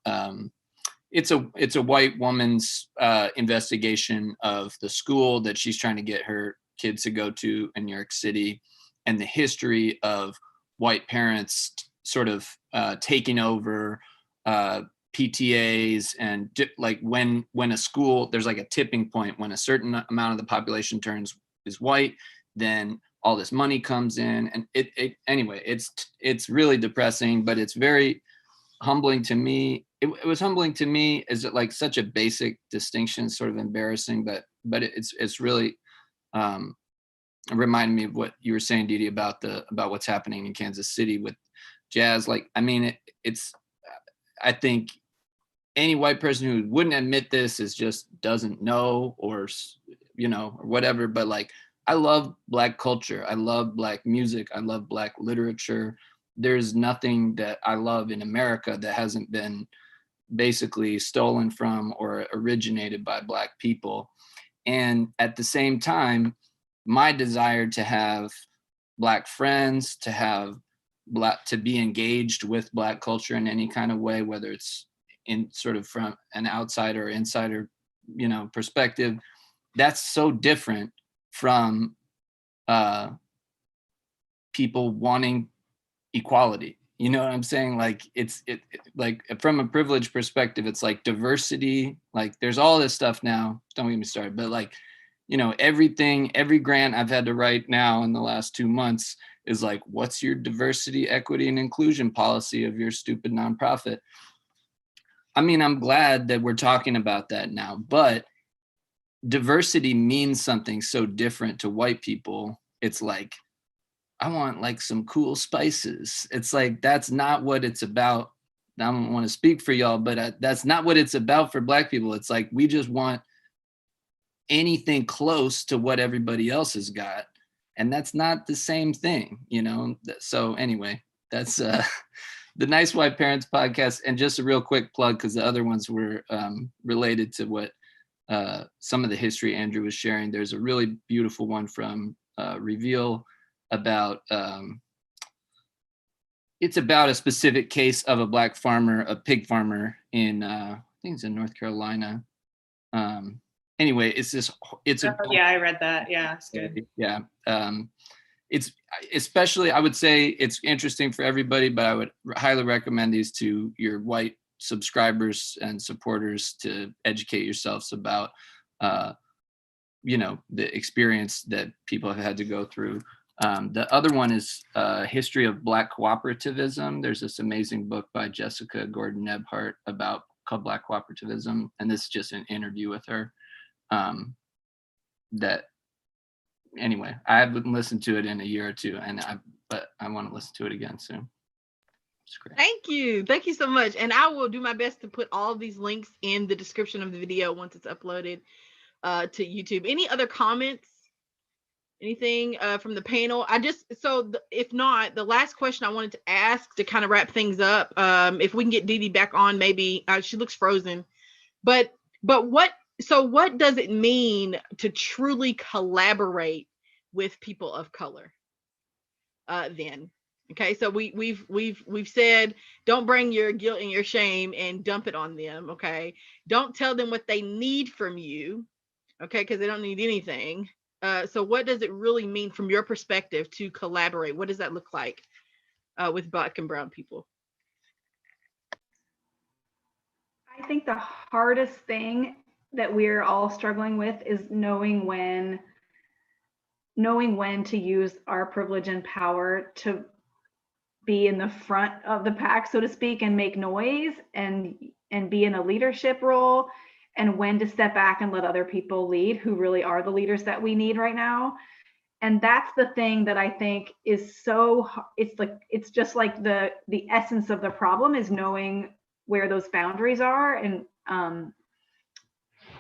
it's a white woman's investigation of the school that she's trying to get her kids to go to in New York City, and the history of white parents sort of taking over PTAs, and like when a school, there's like a tipping point when a certain amount of the population is white, then all this money comes in, and anyway, it's really depressing, but it's very humbling to me. It was humbling to me. Is it like such a basic distinction, sort of embarrassing, but it's really reminded me of what you were saying, Dee Dee, about what's happening in Kansas City with jazz. Like, I mean, it's I think any white person who wouldn't admit this just doesn't know, or or whatever. But like, I love Black culture. I love Black music. I love Black literature. There's nothing that I love in America that hasn't been basically stolen from or originated by Black people. And at the same time, my desire to have Black friends, to be engaged with Black culture in any kind of way, whether it's in sort of from an outsider or insider, perspective, that's so different from people wanting equality. You know what I'm saying? Like like from a privileged perspective, it's like diversity, like there's all this stuff now, don't get me started, but like, every grant I've had to write now in the last 2 months is like, what's your diversity, equity, and inclusion policy of your stupid nonprofit? I mean, I'm glad that we're talking about that now, but diversity means something so different to white people. It's like, I want like some cool spices. It's like, that's not what it's about. I don't want to speak for y'all, but that's not what it's about for Black people. It's like, we just want anything close to what everybody else has got. And that's not the same thing, So anyway, that's the Nice White Parents podcast. And just a real quick plug, because the other ones were related to what some of the history Andrew was sharing. There's a really beautiful one from Reveal about it's about a specific case of a Black farmer, a pig farmer in I think it's in North Carolina. Anyway, yeah, I read that. Yeah, it's good. Yeah. It's especially, I would say it's interesting for everybody, but I would highly recommend these to your white subscribers and supporters to educate yourselves about the experience that people have had to go through. The other one is History of Black Cooperativism. There's this amazing book by Jessica Gordon-Nebhart called Black Cooperativism, and this is just an interview with her. That anyway, I haven't listened to it in a year or two, but I want to listen to it again soon. It's great. Thank you so much, and I will do my best to put all of these links in the description of the video once it's uploaded to YouTube. Any other comments? Anything from the panel? If not, the last question I wanted to ask to kind of wrap things up, if we can get Dee Dee back on, maybe she looks frozen, but what does it mean to truly collaborate with people of color. Then, okay, so we've said, don't bring your guilt and your shame and dump it on them. Okay, don't tell them what they need from you. Okay, because they don't need anything. So what does it really mean from your perspective to collaborate? What does that look like with Black and brown people? I think the hardest thing that we're all struggling with is knowing when to use our privilege and power to be in the front of the pack, so to speak, and make noise and be in a leadership role, and when to step back and let other people lead who really are the leaders that we need right now. And that's the thing that I think is so, it's just like the essence of the problem is knowing where those boundaries are. And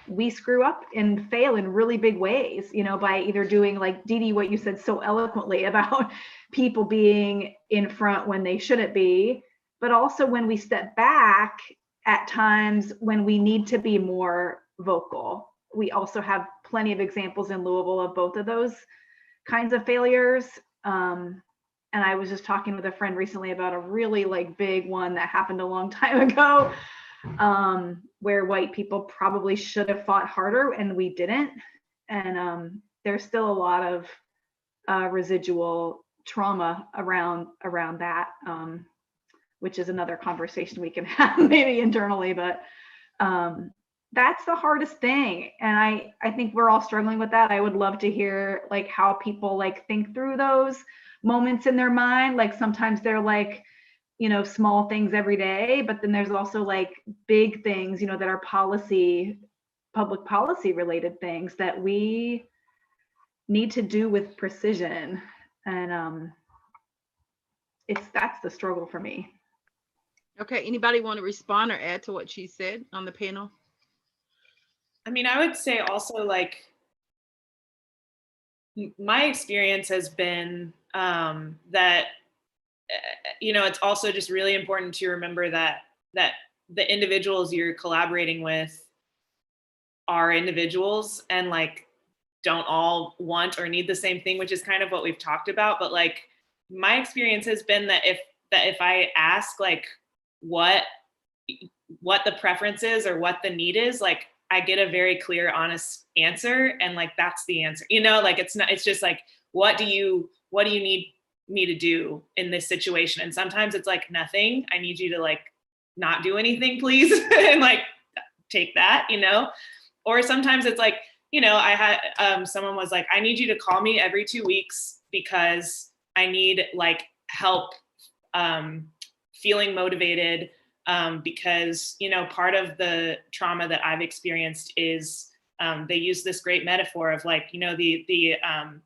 we screw up and fail in really big ways, you know, by either doing, like Dee Dee, what you said so eloquently about people being in front when they shouldn't be, but also when we step back at times when we need to be more vocal. We also have plenty of examples in Louisville of both of those kinds of failures. And I was just talking with a friend recently about a really like big one that happened a long time ago, where white people probably should have fought harder and we didn't. And there's still a lot of residual trauma around that, which is another conversation we can have maybe internally, but that's the hardest thing. And I think we're all struggling with that. I would love to hear like how people like think through those moments in their mind. Like sometimes they're like, you know, small things every day, but then there's also like big things, you know, that are public policy related things that we need to do with precision. And that's the struggle for me. Okay, anybody want to respond or add to what she said on the panel? I mean, I would say also like my experience has been that, you know, it's also just really important to remember that the individuals you're collaborating with are individuals and like don't all want or need the same thing, which is kind of what we've talked about. But like my experience has been that if I ask like what the preference is or what the need is, like I get a very clear, honest answer, and like that's the answer. You know, like it's just like what do you need me to do in this situation? And sometimes it's like nothing. I need you to like not do anything, please, and like take that, you know. Or sometimes it's like, you know, I had someone was like, I need you to call me every 2 weeks because I need like help feeling motivated, because, you know, part of the trauma that I've experienced is they use this great metaphor of like, you know, the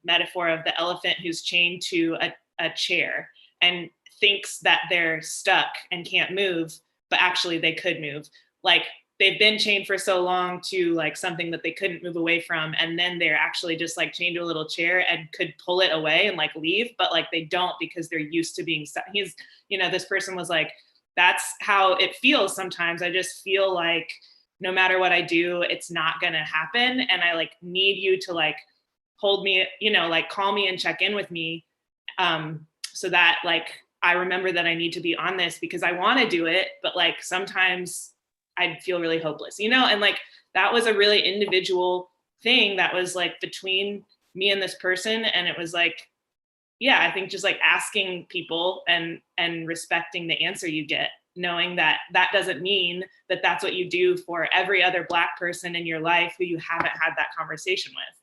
metaphor of the elephant who's chained to a chair and thinks that they're stuck and can't move, but actually they could move. Like they've been chained for so long to like something that they couldn't move away from, and then they're actually just like chained to a little chair and could pull it away and like leave, but like they don't because they're used to being stuck. You know, this person was like, that's how it feels sometimes. I just feel like no matter what I do, it's not gonna happen, and I like need you to like hold me, you know, like call me and check in with me, so that like I remember that I need to be on this because I want to do it, but like sometimes I feel really hopeless, you know. And like that was a really individual thing that was like between me and this person, and it was like, yeah, I think just like asking people and respecting the answer you get, knowing that that doesn't mean that that's what you do for every other Black person in your life who you haven't had that conversation with.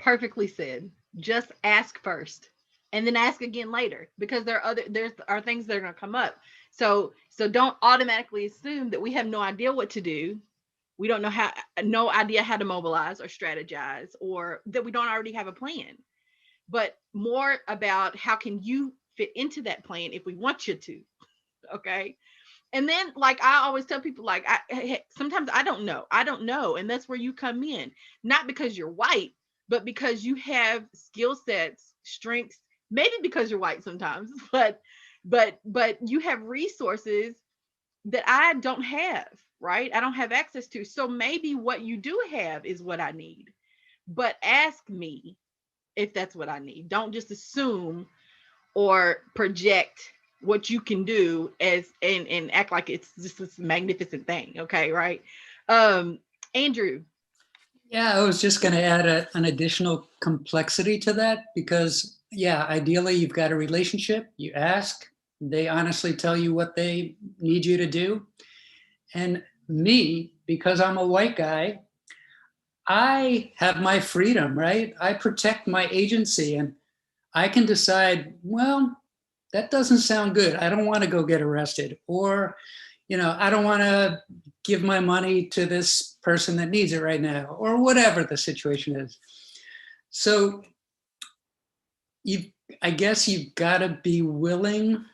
Perfectly said. Just ask first and then ask again later, because there are things that are going to come up. So don't automatically assume that we have no idea what to do. We don't know no idea how to mobilize or strategize, or that we don't already have a plan, but more about how can you fit into that plan if we want you to. Okay. And then like I always tell people, like sometimes I don't know. And that's where you come in, not because you're white, but because you have skill sets, strengths, maybe because you're white sometimes, but you have resources that I don't have, right? I don't have access to. So maybe what you do have is what I need. but ask me if that's what I need. Don't just assume or project what you can do as and act like it's just this magnificent thing. Okay, right? Andrew. Yeah, I was just going to add an additional complexity to that because, yeah, ideally you've got a relationship, you ask, they honestly tell you what they need you to do. And me, because I'm a white guy, I have my freedom, right? I protect my agency and I can decide, well, that doesn't sound good. I don't want to go get arrested. Or, I don't want to give my money to this person that needs it right now, or whatever the situation is. So I guess you've got to be willing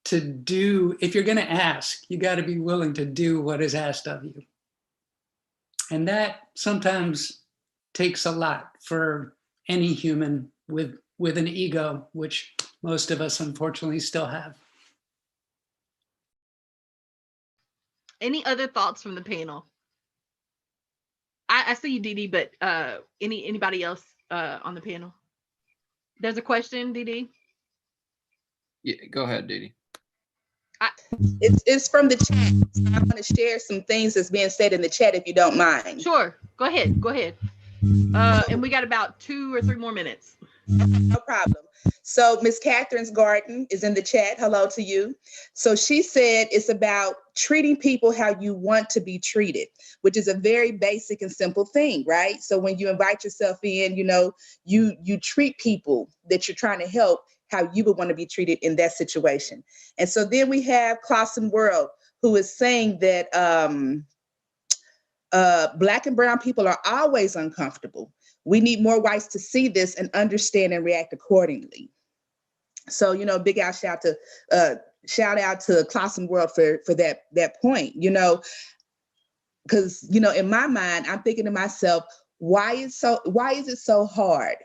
to do, if you're going to ask, you got to be willing to do what is asked of you. And that sometimes takes a lot for any human with an ego, which most of us unfortunately still have. Any other thoughts from the panel? I see you, Dee Dee, but anybody else on the panel? There's a question, Dee Dee. Yeah, go ahead, Dee Dee. It's from the chat. So I want to share some things that's being said in the chat, if you don't mind. Sure, go ahead. And we got about 2 or 3 more minutes. No problem. So Miss Catherine's Garden is in the chat. Hello to you. So she said it's about treating people how you want to be treated, which is a very basic and simple thing, right? So when you invite yourself in, you treat people that you're trying to help how you would want to be treated in that situation. And so then we have Clausen World, who is saying that Black and brown people are always uncomfortable. We need more whites to see this and understand and react accordingly. So, big shout out to Clausen World for that point, because, in my mind, I'm thinking to myself, why is it so hard,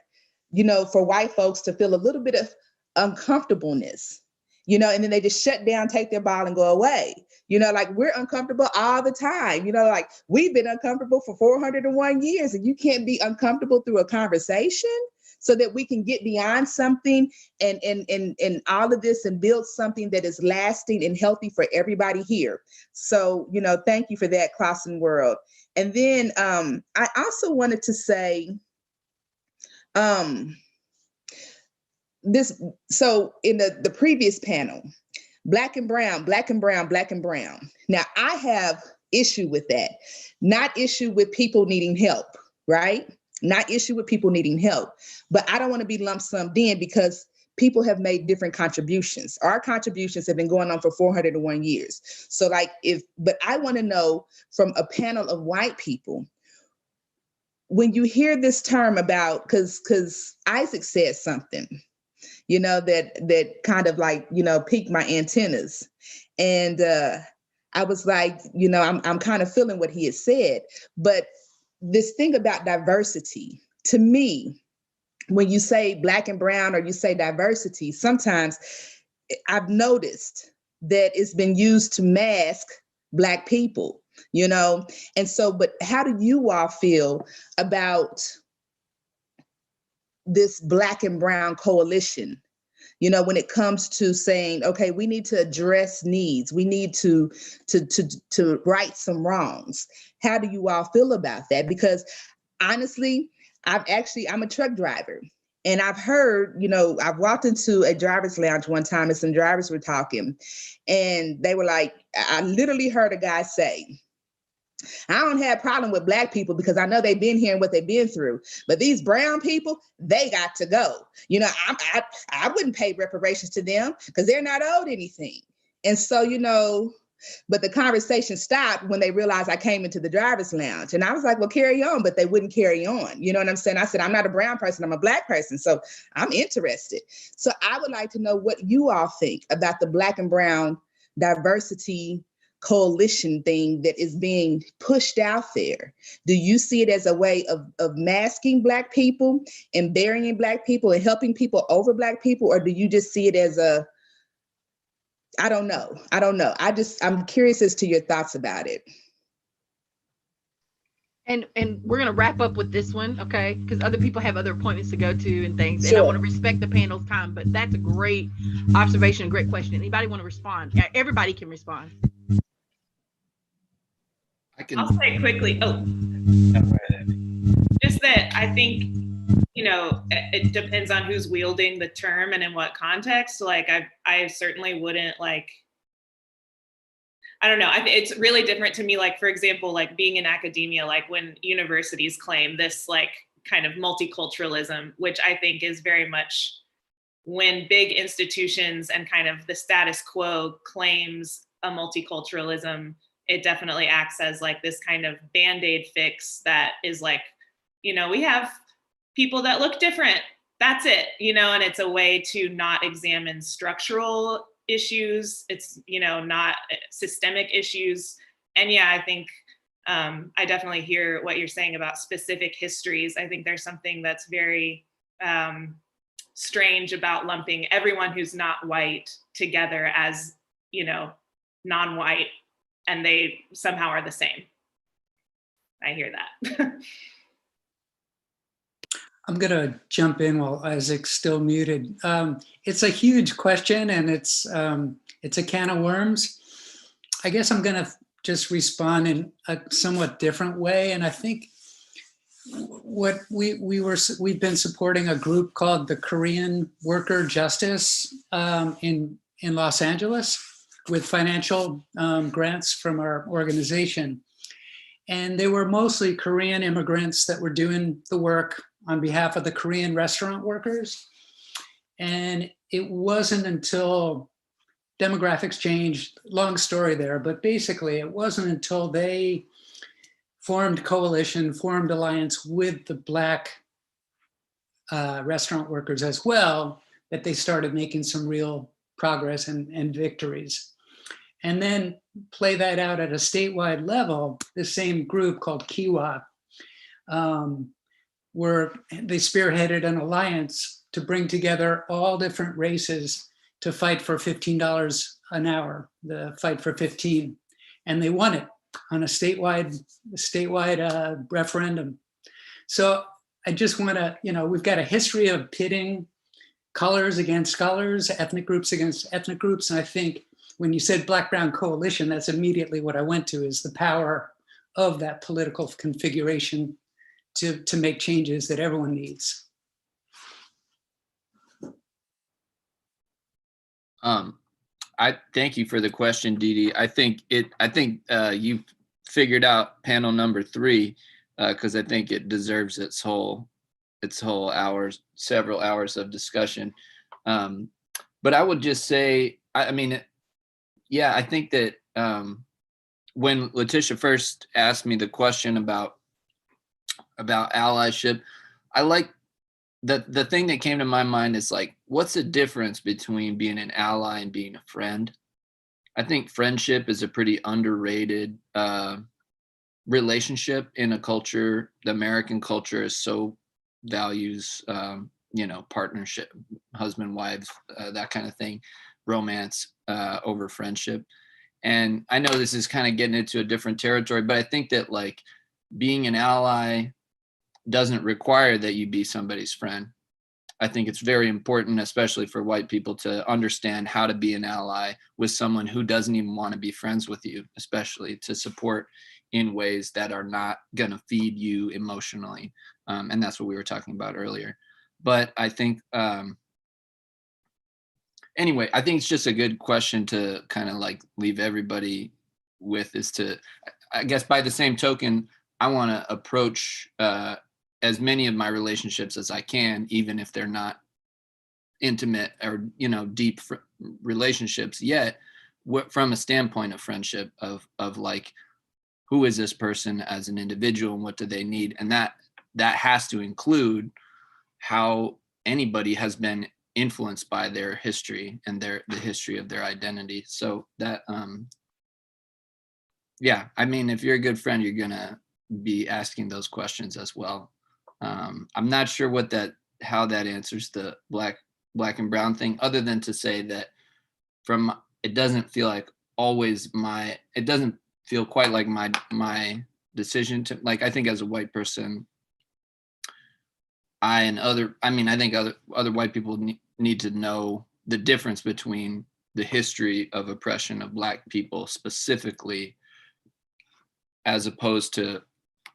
for white folks to feel a little bit of uncomfortableness, and then they just shut down, take their ball and go away. Like we're uncomfortable all the time, like we've been uncomfortable for 401 years and you can't be uncomfortable through a conversation so that we can get beyond something and all of this and build something that is lasting and healthy for everybody here. So, thank you for that, Clausen World. And then I also wanted to say, so in the previous panel, Black and brown, Black and brown, Black and brown. Now I have issue with that, not issue with people needing help, right? Not issue with people needing help, but I don't want to be lump summed in because people have made different contributions. Our contributions have been going on for 401 years. So but I want to know from a panel of white people, when you hear this term about, because Isaac said something, that kind of piqued my antennas. And I was like, I'm kind of feeling what he had said. But this thing about diversity, to me, when you say Black and brown or you say diversity, sometimes I've noticed that it's been used to mask Black people, And so, but how do you all feel about this Black and brown coalition, when it comes to saying, okay, we need to address needs, we need to right some wrongs. How do you all feel about that? Because honestly, I'm a truck driver and I've heard, I've walked into a driver's lounge one time and some drivers were talking and they were like, I literally heard a guy say, I don't have a problem with Black people because I know they've been here and what they've been through. But these brown people, they got to go. I wouldn't pay reparations to them because they're not owed anything. And so, but the conversation stopped when they realized I came into the driver's lounge. And I was like, well, carry on. But they wouldn't carry on. You know what I'm saying? I said, I'm not a brown person. I'm a Black person. So I'm interested. So I would like to know what you all think about the Black and brown diversity coalition thing that is being pushed out there. Do you see it as a way of masking Black people and burying Black people and helping people over Black people? Or do you just see it as I don't know. I'm curious as to your thoughts about it. And we're gonna wrap up with this one, okay? Because other people have other appointments to go to and things, and I want to respect the panel's time. But that's a great observation, a great question. Anybody want to respond? Everybody can respond. I'll say quickly. Oh, just that I think, you know, it depends on who's wielding the term and in what context. Like I certainly wouldn't like. I don't know. It's really different to me. Like, for example, like being in academia, like when universities claim this like kind of multiculturalism, which I think is very much when big institutions and kind of the status quo claims a multiculturalism, it definitely acts as like this kind of Band-Aid fix that is like, you know, we have people that look different. That's it, you know, and it's a way to not examine structural issues. It's, you know, not systemic issues. And yeah, I think I definitely hear what you're saying about specific histories. I think there's something that's very strange about lumping everyone who's not white together as, you know, non-white, and they somehow are the same. I hear that. I'm going to jump in while Isaac's still muted. It's a huge question, and it's a can of worms. I guess I'm going to just respond in a somewhat different way. And I think what we've been supporting a group called the Korean Worker Justice in Los Angeles with financial grants from our organization. And they were mostly Korean immigrants that were doing the work on behalf of the Korean restaurant workers. And it wasn't until demographics changed, long story there, but basically it wasn't until they formed coalition, formed alliance with the Black restaurant workers as well, that they started making some real progress and victories. And then play that out at a statewide level, the same group called Kiwa, where they spearheaded an alliance to bring together all different races to fight for $15 an hour, the fight for 15. And they won it on a statewide referendum. So I just want to, you know, we've got a history of pitting colors against colors, ethnic groups against ethnic groups. And I think when you said Black-Brown coalition, that's immediately what I went to, is the power of that political configuration to make changes that everyone needs. I thank you for the question, Dee Dee. I think you figured out panel number 3 because I think it deserves its whole hours, several hours of discussion. But I would just say, I mean, yeah, I think that when Letitia first asked me the question about allyship, I like the thing that came to my mind is like, what's the difference between being an ally and being a friend? I think friendship is a pretty underrated relationship in a culture. The American culture is so values, you know, partnership, husband, wives, that kind of thing, romance over friendship. And I know this is kind of getting into a different territory, but I think that like being an ally doesn't require that you be somebody's friend. I think it's very important, especially for white people, to understand how to be an ally with someone who doesn't even want to be friends with you, especially to support in ways that are not going to feed you emotionally. And that's what we were talking about earlier. But I think, anyway, I think it's just a good question to kind of like leave everybody with, is to, I guess by the same token, I want to approach as many of my relationships as I can, even if they're not intimate or, you know, deep relationships yet, from a standpoint of friendship, of like, who is this person as an individual and what do they need? And that has to include how anybody has been influenced by their history and the history of their identity. So that, yeah, I mean, if you're a good friend, you're gonna be asking those questions as well. I'm not sure how that answers the black and brown thing, other than to say that it doesn't feel like always it doesn't feel quite like my decision to, like, I think as a white person, I think other white people need to know the difference between the history of oppression of Black people specifically, as opposed to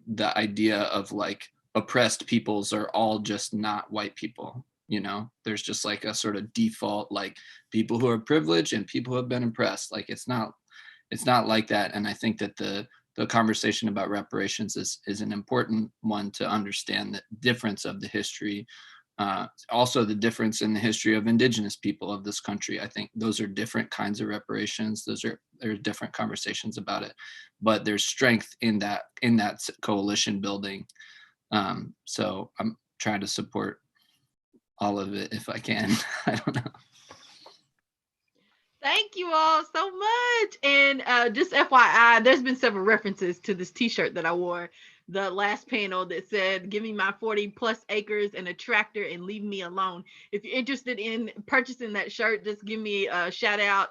the idea of like oppressed peoples are all just not white people. You know, there's just like a sort of default, like people who are privileged and people who have been oppressed. Like it's not like that. And I think that the conversation about reparations is an important one to understand the difference of the history. Also the difference in the history of indigenous people of this country. I think those are different kinds of reparations. There's different conversations about it, but there's strength in that coalition building. So I'm trying to support all of it if I can. I don't know. Thank you all so much. And just FYI, there's been several references to this t-shirt that I wore the last panel that said, give me my 40 plus acres and a tractor and leave me alone. If you're interested in purchasing that shirt, just give me a shout out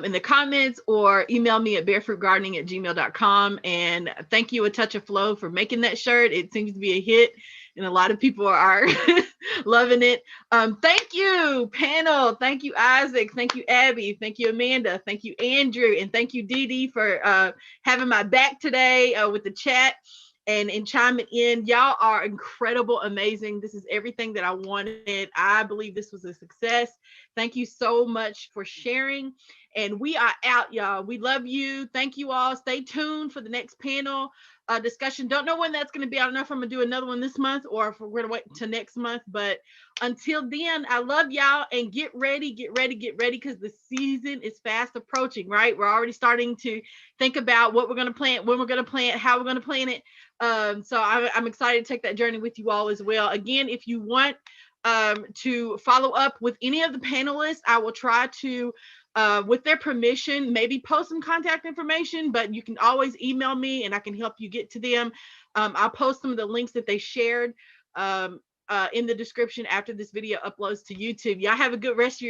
in the comments or email me at barefootgardening@gmail.com. And thank you, A Touch of Flow, for making that shirt. It seems to be a hit and a lot of people are loving it. Thank you, panel. Thank you, Isaac. Thank you, Abby. Thank you, Amanda. Thank you, Andrew. And thank you, Dee Dee, for having my back today with the chat and chiming in. Y'all are incredible, amazing. This is everything that I wanted. I believe this was a success. Thank you so much for sharing. And we are out, y'all. We love you. Thank you all. Stay tuned for the next panel discussion. Don't know when that's going to be. I don't know if I'm going to do another one this month or if we're going to wait till next month. But until then, I love y'all, and get ready, because the season is fast approaching, right? We're already starting to think about what we're going to plant, when we're going to plant, how we're going to plant it. So I'm excited to take that journey with you all as well. Again, if you want to follow up with any of the panelists, I will try to, with their permission, maybe post some contact information, but you can always email me and I can help you get to them. I'll post some of the links that they shared in the description after this video uploads to YouTube. Y'all have a good rest of your